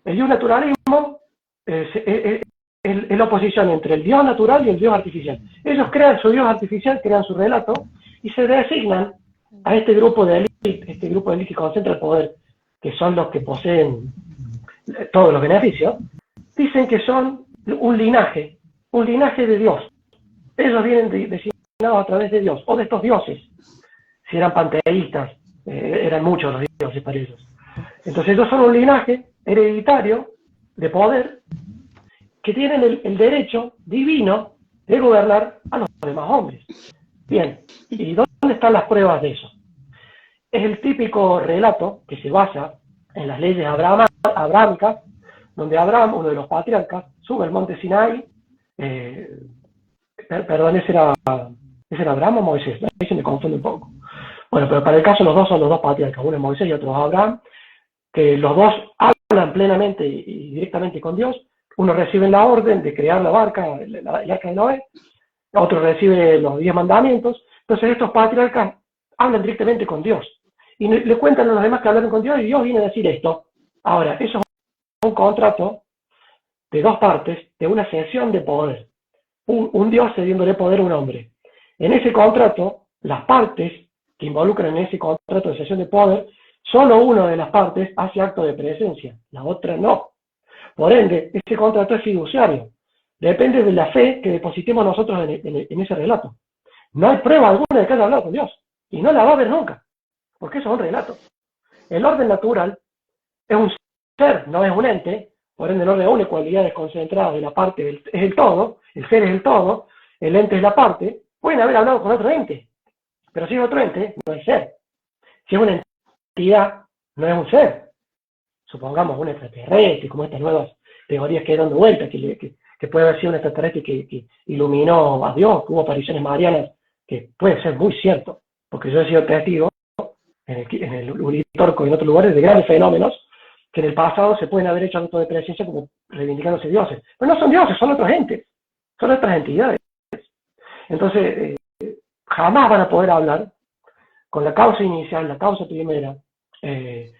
El dios naturalismo es la oposición entre el dios natural y el dios artificial. Ellos crean su dios artificial, crean su relato y se designan a este grupo de élite que concentra el poder, que son los que poseen todos los beneficios. Dicen que son un linaje de Dios. Ellos vienen designados a través de Dios, o de estos dioses. Si eran panteístas, eran muchos los dioses para ellos. Entonces ellos son un linaje hereditario de poder que tienen el derecho divino de gobernar a los demás hombres. Bien, ¿y dónde están las pruebas de eso? Es el típico relato que se basa en las leyes abrahámicas, donde Abraham, uno de los patriarcas, sube al monte Sinai, perdón, ¿ese era Abraham o Moisés? Ahí se me confunde un poco. Bueno, pero para el caso los dos son los dos patriarcas, uno es Moisés y otro es Abraham, que los dos hablan plenamente y directamente con Dios. Uno recibe la orden de crear la barca, el arca de Noé, otro recibe los 10 mandamientos. Entonces estos patriarcas hablan directamente con Dios y le cuentan a los demás que hablaron con Dios y Dios viene a decir esto. Ahora, eso es un contrato de dos partes, de una cesión de poder. Un Dios cediéndole poder a un hombre. En ese contrato, las partes que involucran en ese contrato de cesión de poder, solo una de las partes hace acto de presencia, la otra no. Por ende, ese contrato es fiduciario. Depende de la fe que depositemos nosotros en ese relato. No hay prueba alguna de que haya hablado con Dios. Y no la va a haber nunca. Porque eso es un relato. El orden natural es un ser, no es un ente, por ende no reúne cualidades concentradas de la parte, es el todo, el ser es el todo, el ente es la parte, pueden haber hablado con otro ente, pero si es otro ente, no es ser. Si es una entidad, no es un ser. Supongamos un extraterrestre, como estas nuevas teorías que hay dando vuelta, que puede haber sido un extraterrestre que iluminó a Dios, que hubo apariciones marianas, que puede ser muy cierto, porque yo he sido testigo en el Uritorco y en otros lugares de grandes fenómenos que en el pasado se pueden haber hecho actos de presencia como reivindicándose dioses. Pero no son dioses, son otros entes, son otras entidades. Entonces, jamás van a poder hablar con la causa inicial, la causa primera, el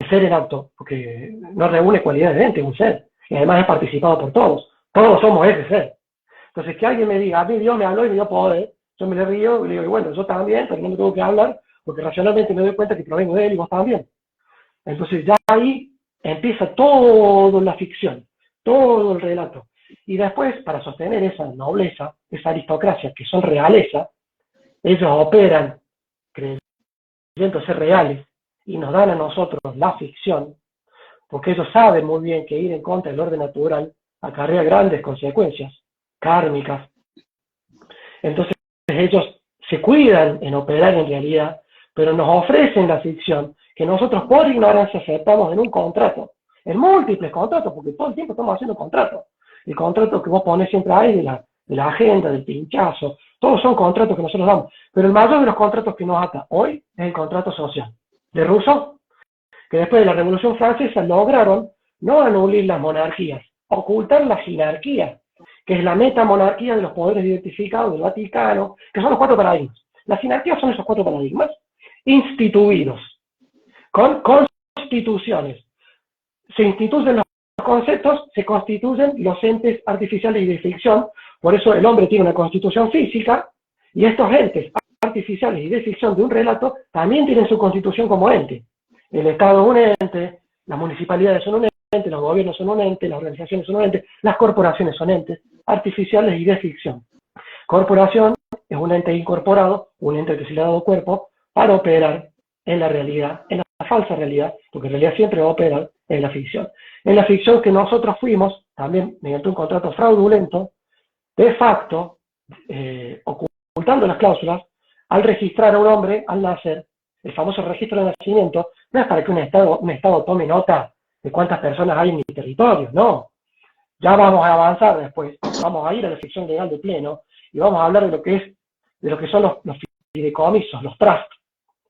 ser en acto, porque no reúne cualidades de ente, es un ser, y además es participado por todos. Todos somos ese ser. Entonces, que alguien me diga, a mí Dios me habló y me dio poder, yo me le río y le digo, bueno, yo también, pero no me tengo que hablar, porque racionalmente me doy cuenta que provengo de él y vos también. Entonces, ya ahí empieza toda la ficción, todo el relato. Y después, para sostener esa nobleza, esa aristocracia, que son realeza, ellos operan creyendo ser reales y nos dan a nosotros la ficción, porque ellos saben muy bien que ir en contra del orden natural acarrea grandes consecuencias kármicas. Entonces ellos se cuidan en operar en realidad, pero nos ofrecen la ficción que nosotros por ignorancia aceptamos en un contrato, en múltiples contratos, porque todo el tiempo estamos haciendo contratos. El contrato que vos pones siempre ahí de la agenda, del pinchazo, todos son contratos que nosotros damos. Pero el mayor de los contratos que nos ata hoy es el contrato social. De Rousseau, que después de la Revolución Francesa lograron no anular las monarquías, ocultar la jerarquía, que es la metamonarquía de los poderes identificados del Vaticano, que son los 4 paradigmas. Las sinarquías son esos 4 paradigmas instituidos, con constituciones. Se instituyen los conceptos, se constituyen los entes artificiales y de ficción. Por eso el hombre tiene una constitución física, y estos entes artificiales y de ficción de un relato también tienen su constitución como ente. El Estado es un ente, las municipalidades son un ente, los gobiernos son un ente, las organizaciones son un ente, las corporaciones son entes artificiales y de ficción. Corporación es un ente incorporado, un ente que se le ha dado cuerpo para operar en la realidad, en la falsa realidad, porque en realidad siempre va a operar en la ficción. En la ficción que nosotros fuimos, también mediante un contrato fraudulento, de facto, ocultando las cláusulas, al registrar a un hombre al nacer, el famoso registro de nacimiento, no es para que un Estado tome nota de cuántas personas hay en mi territorio, no. Ya vamos a avanzar después, vamos a ir a la ficción legal de pleno, y vamos a hablar de lo que son los fideicomisos, los trusts,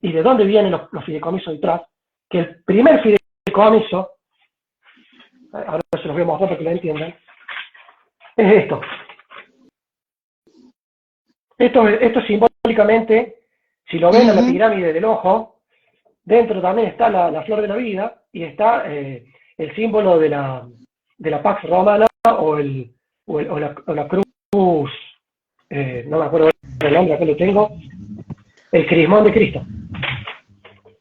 y de dónde vienen los fideicomisos y trusts, que el primer fideicomiso, ahora se los voy a mostrar para que lo entiendan, es esto. Esto simbólicamente, si lo ven en la pirámide del ojo, dentro también está la flor de la vida, y está el símbolo de la Pax Romana, o la cruz, no me acuerdo del nombre, acá lo tengo, el crismón de Cristo.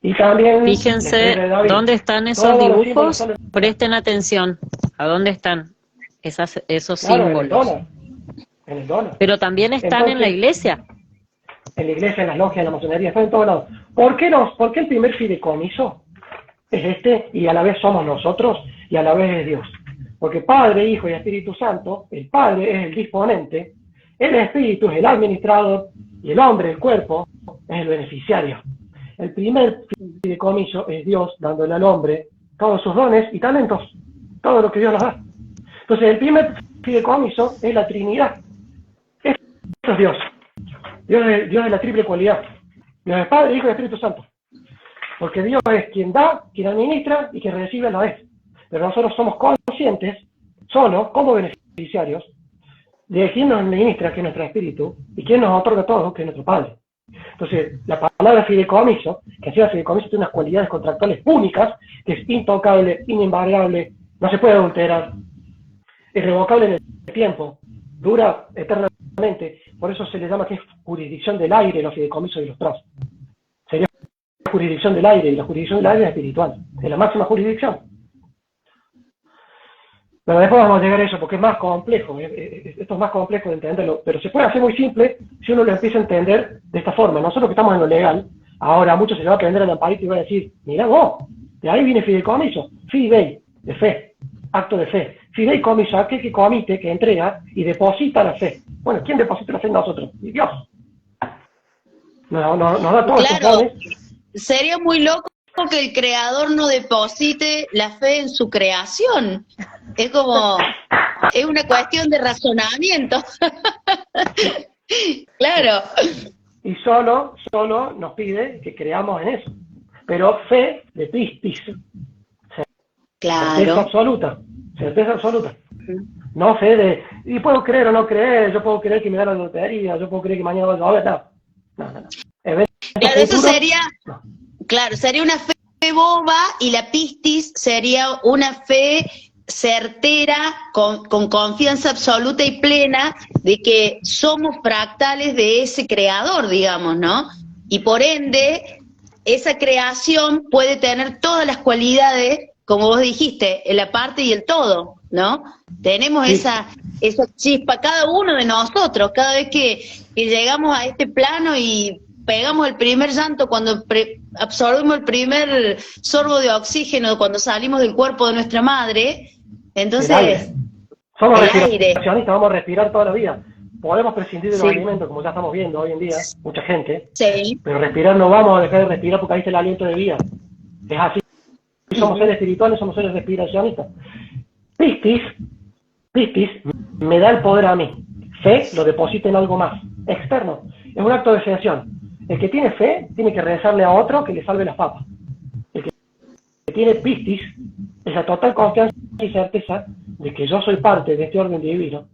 Y también,
fíjense dónde están esos dibujos, presten atención, a dónde están esos símbolos.
En el dólar.
Pero también están entonces, en la iglesia.
En la iglesia, en las logias, en la masonería, están en todos lados. ¿Por qué el primer fideicomiso es este, y a la vez somos nosotros, y a la vez es Dios? Porque Padre, Hijo y Espíritu Santo, el Padre es el disponente, el Espíritu es el administrador, y el hombre, el cuerpo, es el beneficiario. El primer fideicomiso es Dios dándole al hombre todos sus dones y talentos, todo lo que Dios nos da. Entonces el primer fideicomiso es la Trinidad. Eso es Dios. Dios es la triple cualidad. Dios es Padre, Hijo y Espíritu Santo. Porque Dios es quien da, quien administra y quien recibe a la vez. Pero nosotros somos conscientes, solo como beneficiarios, de quien nos administra, que es nuestro Espíritu, y quien nos otorga todo, que es nuestro Padre. Entonces, la palabra fideicomiso, que encima fideicomiso tiene unas cualidades contractuales únicas, que es intocable, inembargable, no se puede adulterar, irrevocable en el tiempo, dura eternamente, por eso se le llama que es jurisdicción del aire los fideicomisos y los trusts. Sería jurisdicción del aire, y la jurisdicción del aire es espiritual, es la máxima jurisdicción. Pero después vamos a llegar a eso, porque es más complejo, esto es más complejo de entenderlo, pero se puede hacer muy simple si uno lo empieza a entender de esta forma. Nosotros que estamos en lo legal, ahora muchos se le va a prender el lamparito y va a decir, mirá vos, de ahí viene fideicomiso, fidei, de fe. acto de fe. Fideicomiso, aquel que comite, que entrega y deposita la fe. Bueno, ¿quién deposita la fe en nosotros? Dios. Nos da todos estos dones.
Sería muy loco que el creador no deposite la fe en su creación. Es como, es una cuestión de razonamiento. Claro.
Y solo nos pide que creamos en eso. Pero fe de pistis.
Claro.
Certeza absoluta. No fe de, y puedo creer o no creer, yo puedo creer que me da la lotería, yo puedo creer que mañana va a llover, no.
Claro, eso sería, claro, sería una fe boba, y la pistis sería una fe certera, con confianza absoluta y plena de que somos fractales de ese creador, digamos, ¿no? Y por ende, esa creación puede tener todas las cualidades, como vos dijiste, en la parte y el todo, ¿no? Tenemos esa chispa, cada uno de nosotros, cada vez que llegamos a este plano y pegamos el primer llanto, cuando absorbimos el primer sorbo de oxígeno, cuando salimos del cuerpo de nuestra madre, entonces,
somos respiracionistas, vamos a respirar toda la vida. Podemos prescindir de los alimentos, como ya estamos viendo hoy en día, mucha gente, pero respirar no vamos a dejar de respirar porque ahí está el aliento de vida. Es así. Somos seres espirituales, somos seres respiracionistas. Pistis me da el poder a mí. Fe lo deposita en algo más, externo. Es un acto de creación. El que tiene fe tiene que rezarle a otro que le salve las papas. El que tiene pistis es la total confianza y certeza de que yo soy parte de este orden divino,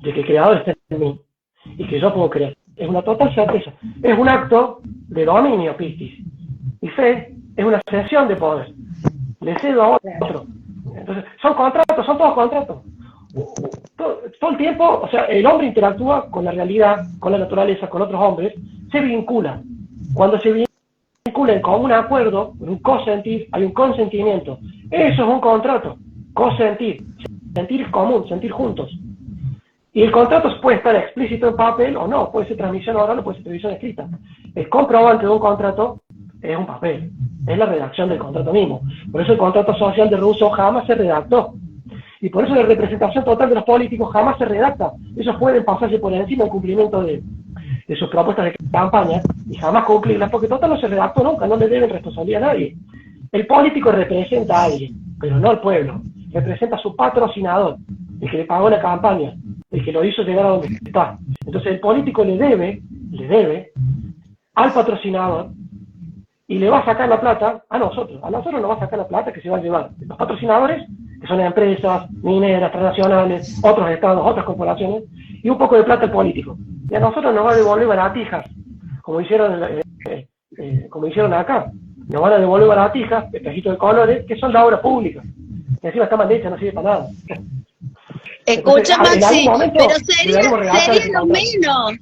de que el Creador está en mí y que yo puedo creer. Es una total certeza. Es un acto de dominio, pistis. Y fe es una cesión de poder. Le cedo a otro. Entonces, son contratos, son todos contratos. Todo el tiempo, o sea, el hombre interactúa con la realidad, con la naturaleza, con otros hombres, se vincula. Cuando se vincula en común acuerdo, en un consentir, hay un consentimiento. Eso es un contrato, consentir, sentir común, sentir juntos. Y el contrato puede estar explícito en papel o no, puede ser transmisión oral o puede ser transmisión escrita. El comprobante de un contrato es un papel, es la redacción del contrato mismo. Por eso el contrato social de Rousseau jamás se redactó. Y por eso la representación total de los políticos jamás se redacta. Ellos pueden pasarse por encima del cumplimiento de sus propuestas de campaña y jamás cumplirlas, porque total no se redactó nunca, no le deben responsabilidad a nadie. El político representa a alguien, pero no al pueblo. Representa a su patrocinador, el que le pagó la campaña, el que lo hizo llegar a donde está. Entonces el político le debe al patrocinador y le va a sacar la plata a nosotros nos va a sacar la plata que se va a llevar los patrocinadores, que son empresas mineras, transnacionales, otros estados, otras corporaciones, y un poco de plata al político. Y a nosotros nos va a devolver baratijas, como hicieron acá. Nos van a devolver baratijas, espejitos de colores, que son la obra pública. Y encima está mal hecha, no sirve para nada.
Escucha, Maxi, pero sería lo menos.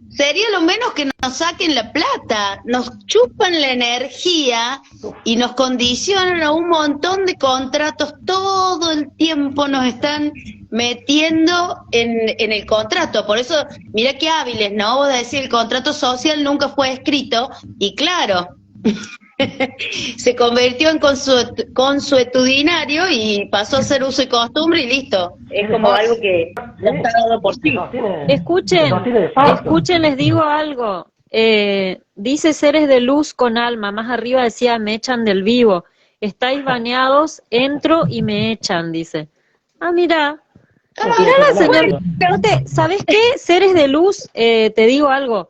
Sería lo menos que nos saquen la plata, nos chupan la energía y nos condicionan a un montón de contratos, todo el tiempo nos están metiendo en el contrato. Por eso, mira qué hábiles, ¿no? Vos decís, el contrato social nunca fue escrito, y claro, se convirtió en consuetudinario y pasó a ser uso y costumbre y listo. Es como algo que ya está dado por sí.
Escuchen, les digo algo. Dice seres de luz con alma, más arriba decía me echan del vivo. Estáis baneados, entro y me echan, dice. Mira la señora. ¿Sabes qué? Seres de luz, te digo algo.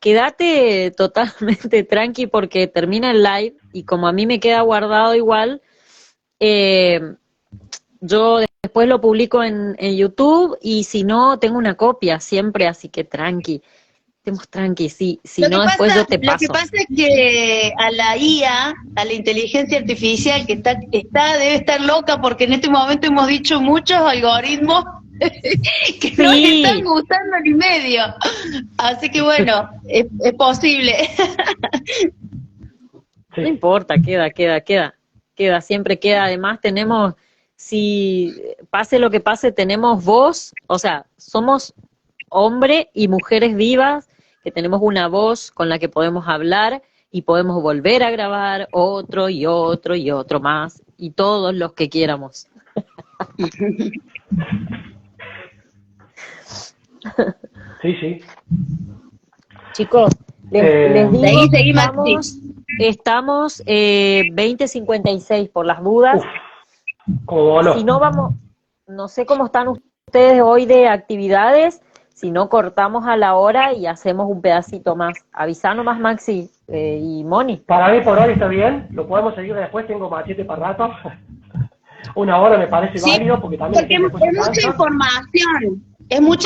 Quédate totalmente tranqui porque termina el live y como a mí me queda guardado igual, yo después lo publico en YouTube y si no, tengo una copia siempre, así que tranqui. Estemos tranqui, si no después yo te paso.
Lo que pasa es que a la IA, a la inteligencia artificial que debe estar loca porque en este momento hemos dicho muchos algoritmos que no le están gustando ni medio. Así que bueno, es posible.
No importa, queda, siempre queda. Además tenemos, si pase lo que pase, tenemos voz, o sea, somos hombres y mujeres vivas, que tenemos una voz con la que podemos hablar y podemos volver a grabar otro y otro y otro más, y todos los que quieramos.
Sí, sí.
Chicos, les digo que
Seguí,
estamos 20:56 por las dudas.
Uf, como no.
Si no vamos, no sé cómo están ustedes hoy de actividades, si no cortamos a la hora y hacemos un pedacito más. Avisá nomás Maxi y Moni.
Para mí por hoy está bien, lo podemos seguir después, tengo machete para rato. Una hora me parece válido porque también...
Porque es mucha información,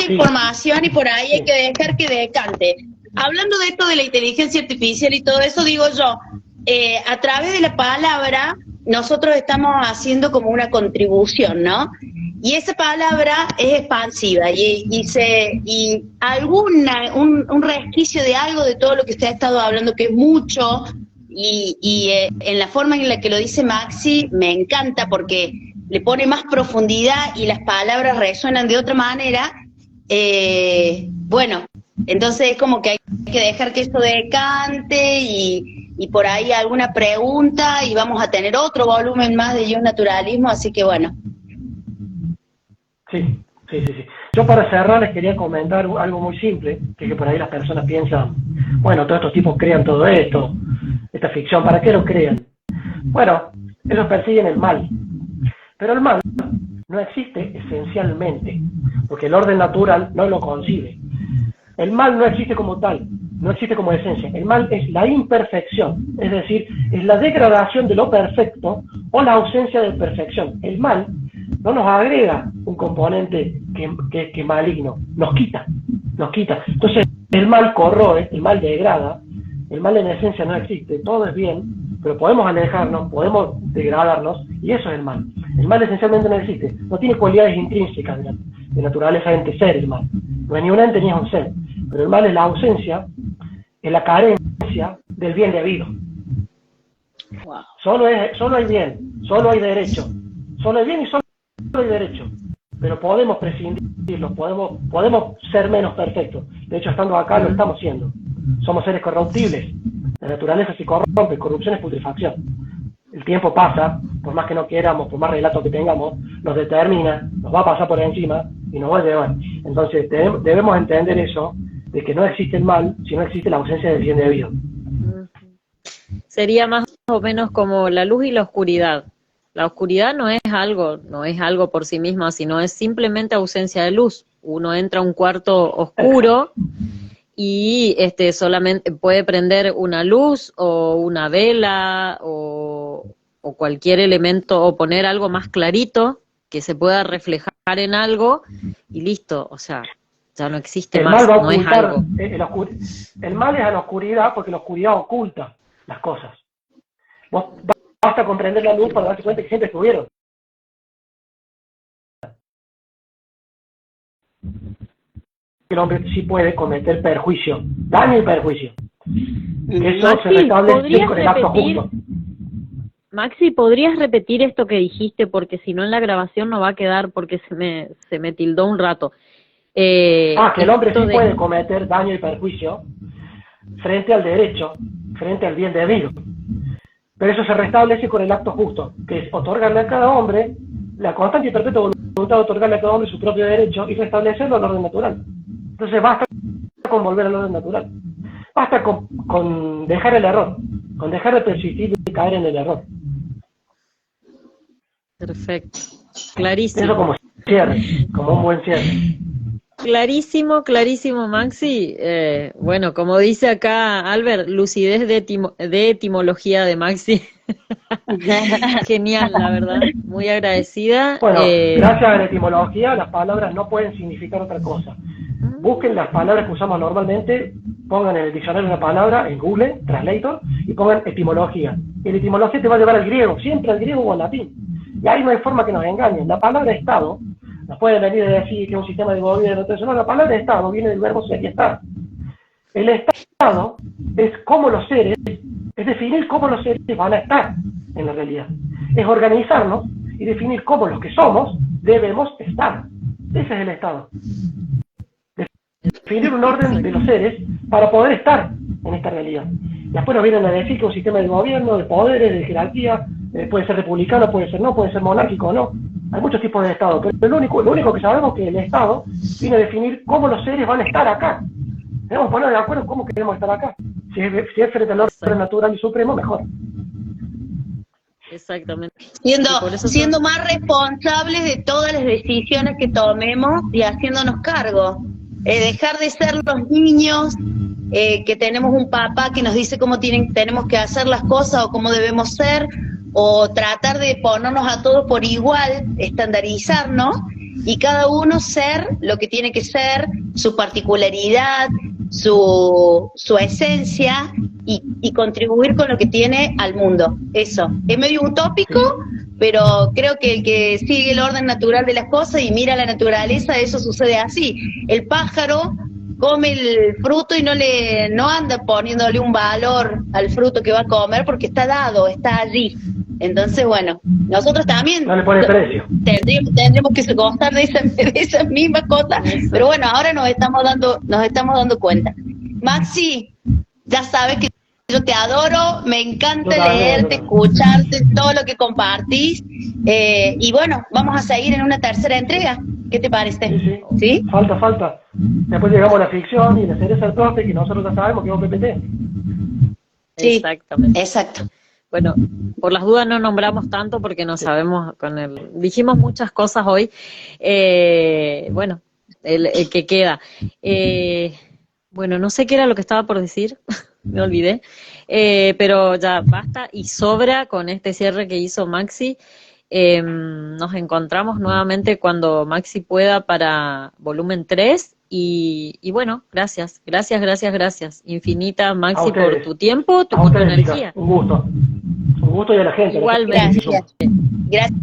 información y por ahí hay que dejar que decante. Hablando de esto de la inteligencia artificial y todo eso, digo yo, a través de la palabra nosotros estamos haciendo como una contribución, ¿no? Y esa palabra es expansiva y un resquicio de algo de todo lo que usted ha estado hablando, que es mucho, y en la forma en la que lo dice Maxi, me encanta porque le pone más profundidad y las palabras resuenan de otra manera. Bueno, entonces es como que hay que dejar que esto decante y por ahí alguna pregunta y vamos a tener otro volumen más de Yo Naturalismo, así que bueno.
Sí. Yo para cerrar les quería comentar algo muy simple, que por ahí las personas piensan, bueno, todos estos tipos crean todo esto, esta ficción, ¿para qué lo crean? Bueno, ellos persiguen el mal, pero el mal no existe esencialmente, porque el orden natural no lo concibe. El mal no existe como tal, no existe como esencia. El mal es la imperfección, es decir, es la degradación de lo perfecto o la ausencia de perfección. El mal no nos agrega un componente que maligno, nos quita. Entonces, el mal corroe, el mal degrada, el mal en esencia no existe, todo es bien, pero podemos alejarnos, podemos degradarnos, y eso es el mal. El mal esencialmente no existe, no tiene cualidades intrínsecas de naturaleza ente ser el mal. No es ni un ente ni es un ser, pero el mal es la ausencia, es la carencia del bien debido.
Wow.
Solo hay bien, solo hay derecho, solo hay bien y solo hay derecho, pero podemos prescindirlo, podemos ser menos perfectos. De hecho, estando acá lo estamos siendo. Somos seres corruptibles, la naturaleza se corrompe, corrupción es putrefacción. El tiempo pasa, por más que no queramos, por más relatos que tengamos, nos determina, nos va a pasar por encima y nos va a llevar. Entonces debemos entender eso, de que no existe el mal, sino existe la ausencia del bien debido.
Sería más o menos como la luz y la oscuridad. La oscuridad no es algo por sí misma, sino es simplemente ausencia de luz. Uno entra a un cuarto oscuro y solamente puede prender una luz o una vela o cualquier elemento o poner algo más clarito que se pueda reflejar en algo y listo, o sea, ya no existe más,
mal va a
no es
ocultar,
algo.
El mal es a la oscuridad porque la oscuridad oculta las cosas. Vos basta con prender la luz para darse cuenta que siempre estuvieron. El hombre sí puede cometer perjuicio, daño y perjuicio. Eso
Maxi,
se restablece con el acto justo.
Maxi, ¿podrías repetir esto que dijiste? Porque si no en la grabación no va a quedar porque se me tildó un rato.
Que el hombre sí puede cometer daño y perjuicio frente al derecho, frente al bien debido. Pero eso se restablece con el acto justo, que es otorgarle a cada hombre la constante y perpetua voluntad de otorgarle a cada hombre su propio derecho y restablecerlo al orden natural. Entonces basta con volver al orden natural. Basta con dejar el error, con dejar de persistir y caer en el error.
Perfecto. Clarísimo.
Eso como cierre, como un buen cierre.
Clarísimo, Maxi. Bueno, como dice acá Albert, lucidez de etimología de Maxi. Genial, la verdad. Muy agradecida.
Bueno, gracias a la etimología, las palabras no pueden significar otra cosa. Busquen las palabras que usamos normalmente, pongan en el diccionario una palabra, en Google, Translator, y pongan etimología. Y la etimología te va a llevar al griego, siempre al griego o al latín. Y ahí no hay forma que nos engañen. La palabra Estado, nos pueden venir a decir que es un sistema de gobierno, no, la palabra Estado viene del verbo ser y estar. El Estado es cómo los seres, es definir cómo los seres van a estar en la realidad. Es organizarnos y definir cómo los que somos debemos estar. Ese es el Estado. Definir un orden de los seres para poder estar en esta realidad. Después nos vienen a decir que un sistema de gobierno, de poderes, de jerarquía, puede ser republicano, puede ser no, puede ser monárquico o no. Hay muchos tipos de Estado, pero lo único que sabemos es que el Estado viene a definir cómo los seres van a estar acá. Debemos ponernos de acuerdo en cómo queremos estar acá. Si es frente al orden natural y supremo, mejor.
Exactamente.
Siendo más responsables de todas las decisiones que tomemos y haciéndonos cargo. Dejar de ser los niños que tenemos un papá que nos dice cómo tenemos que hacer las cosas o cómo debemos ser, o tratar de ponernos a todos por igual, estandarizarnos, y cada uno ser lo que tiene que ser, su particularidad, su esencia, y contribuir con lo que tiene al mundo. Eso, es medio utópico, pero creo que el que sigue el orden natural de las cosas y mira la naturaleza, eso sucede así. El pájaro come el fruto y no anda poniéndole un valor al fruto que va a comer porque está dado, está allí. Entonces, bueno, nosotros también
no le pone precio.
Tendremos que gozar de esas mismas cosas, pero bueno, ahora nos estamos dando cuenta. Maxi, ya sabes que yo te adoro, me encanta leerte, escucharte, todo lo que compartís, y bueno, vamos a seguir en una tercera entrega. ¿Qué te parece?
Sí. Falta. Después llegamos a la ficción y la cereza del profe, que nosotros ya sabemos que es un PPT.
Sí,
exactamente.
Exacto.
Bueno, por las dudas no nombramos tanto porque no sabemos dijimos muchas cosas hoy. Bueno, el que queda. Bueno, no sé qué era lo que estaba por decir, me olvidé, pero ya basta y sobra con este cierre que hizo Maxi. Nos encontramos nuevamente cuando Maxi pueda para volumen 3 y bueno, gracias infinita Maxi por tu tiempo, tu energía.
Un gusto y a la gente.
Igualmente.
Gracias.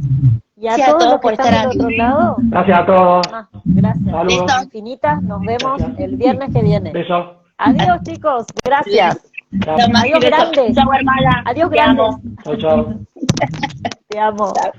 Y a todos los que
por estar
están del otro lado.
Gracias a todos.
Gracias.
Saludos.
Infinitas, nos vemos el viernes que viene.
Besos.
Adiós, chicos, gracias.
Adiós,
grandes.
Chao, hermana.
Adiós,
Te
grandes.
amo.
Chao.
Te amo.
Chao.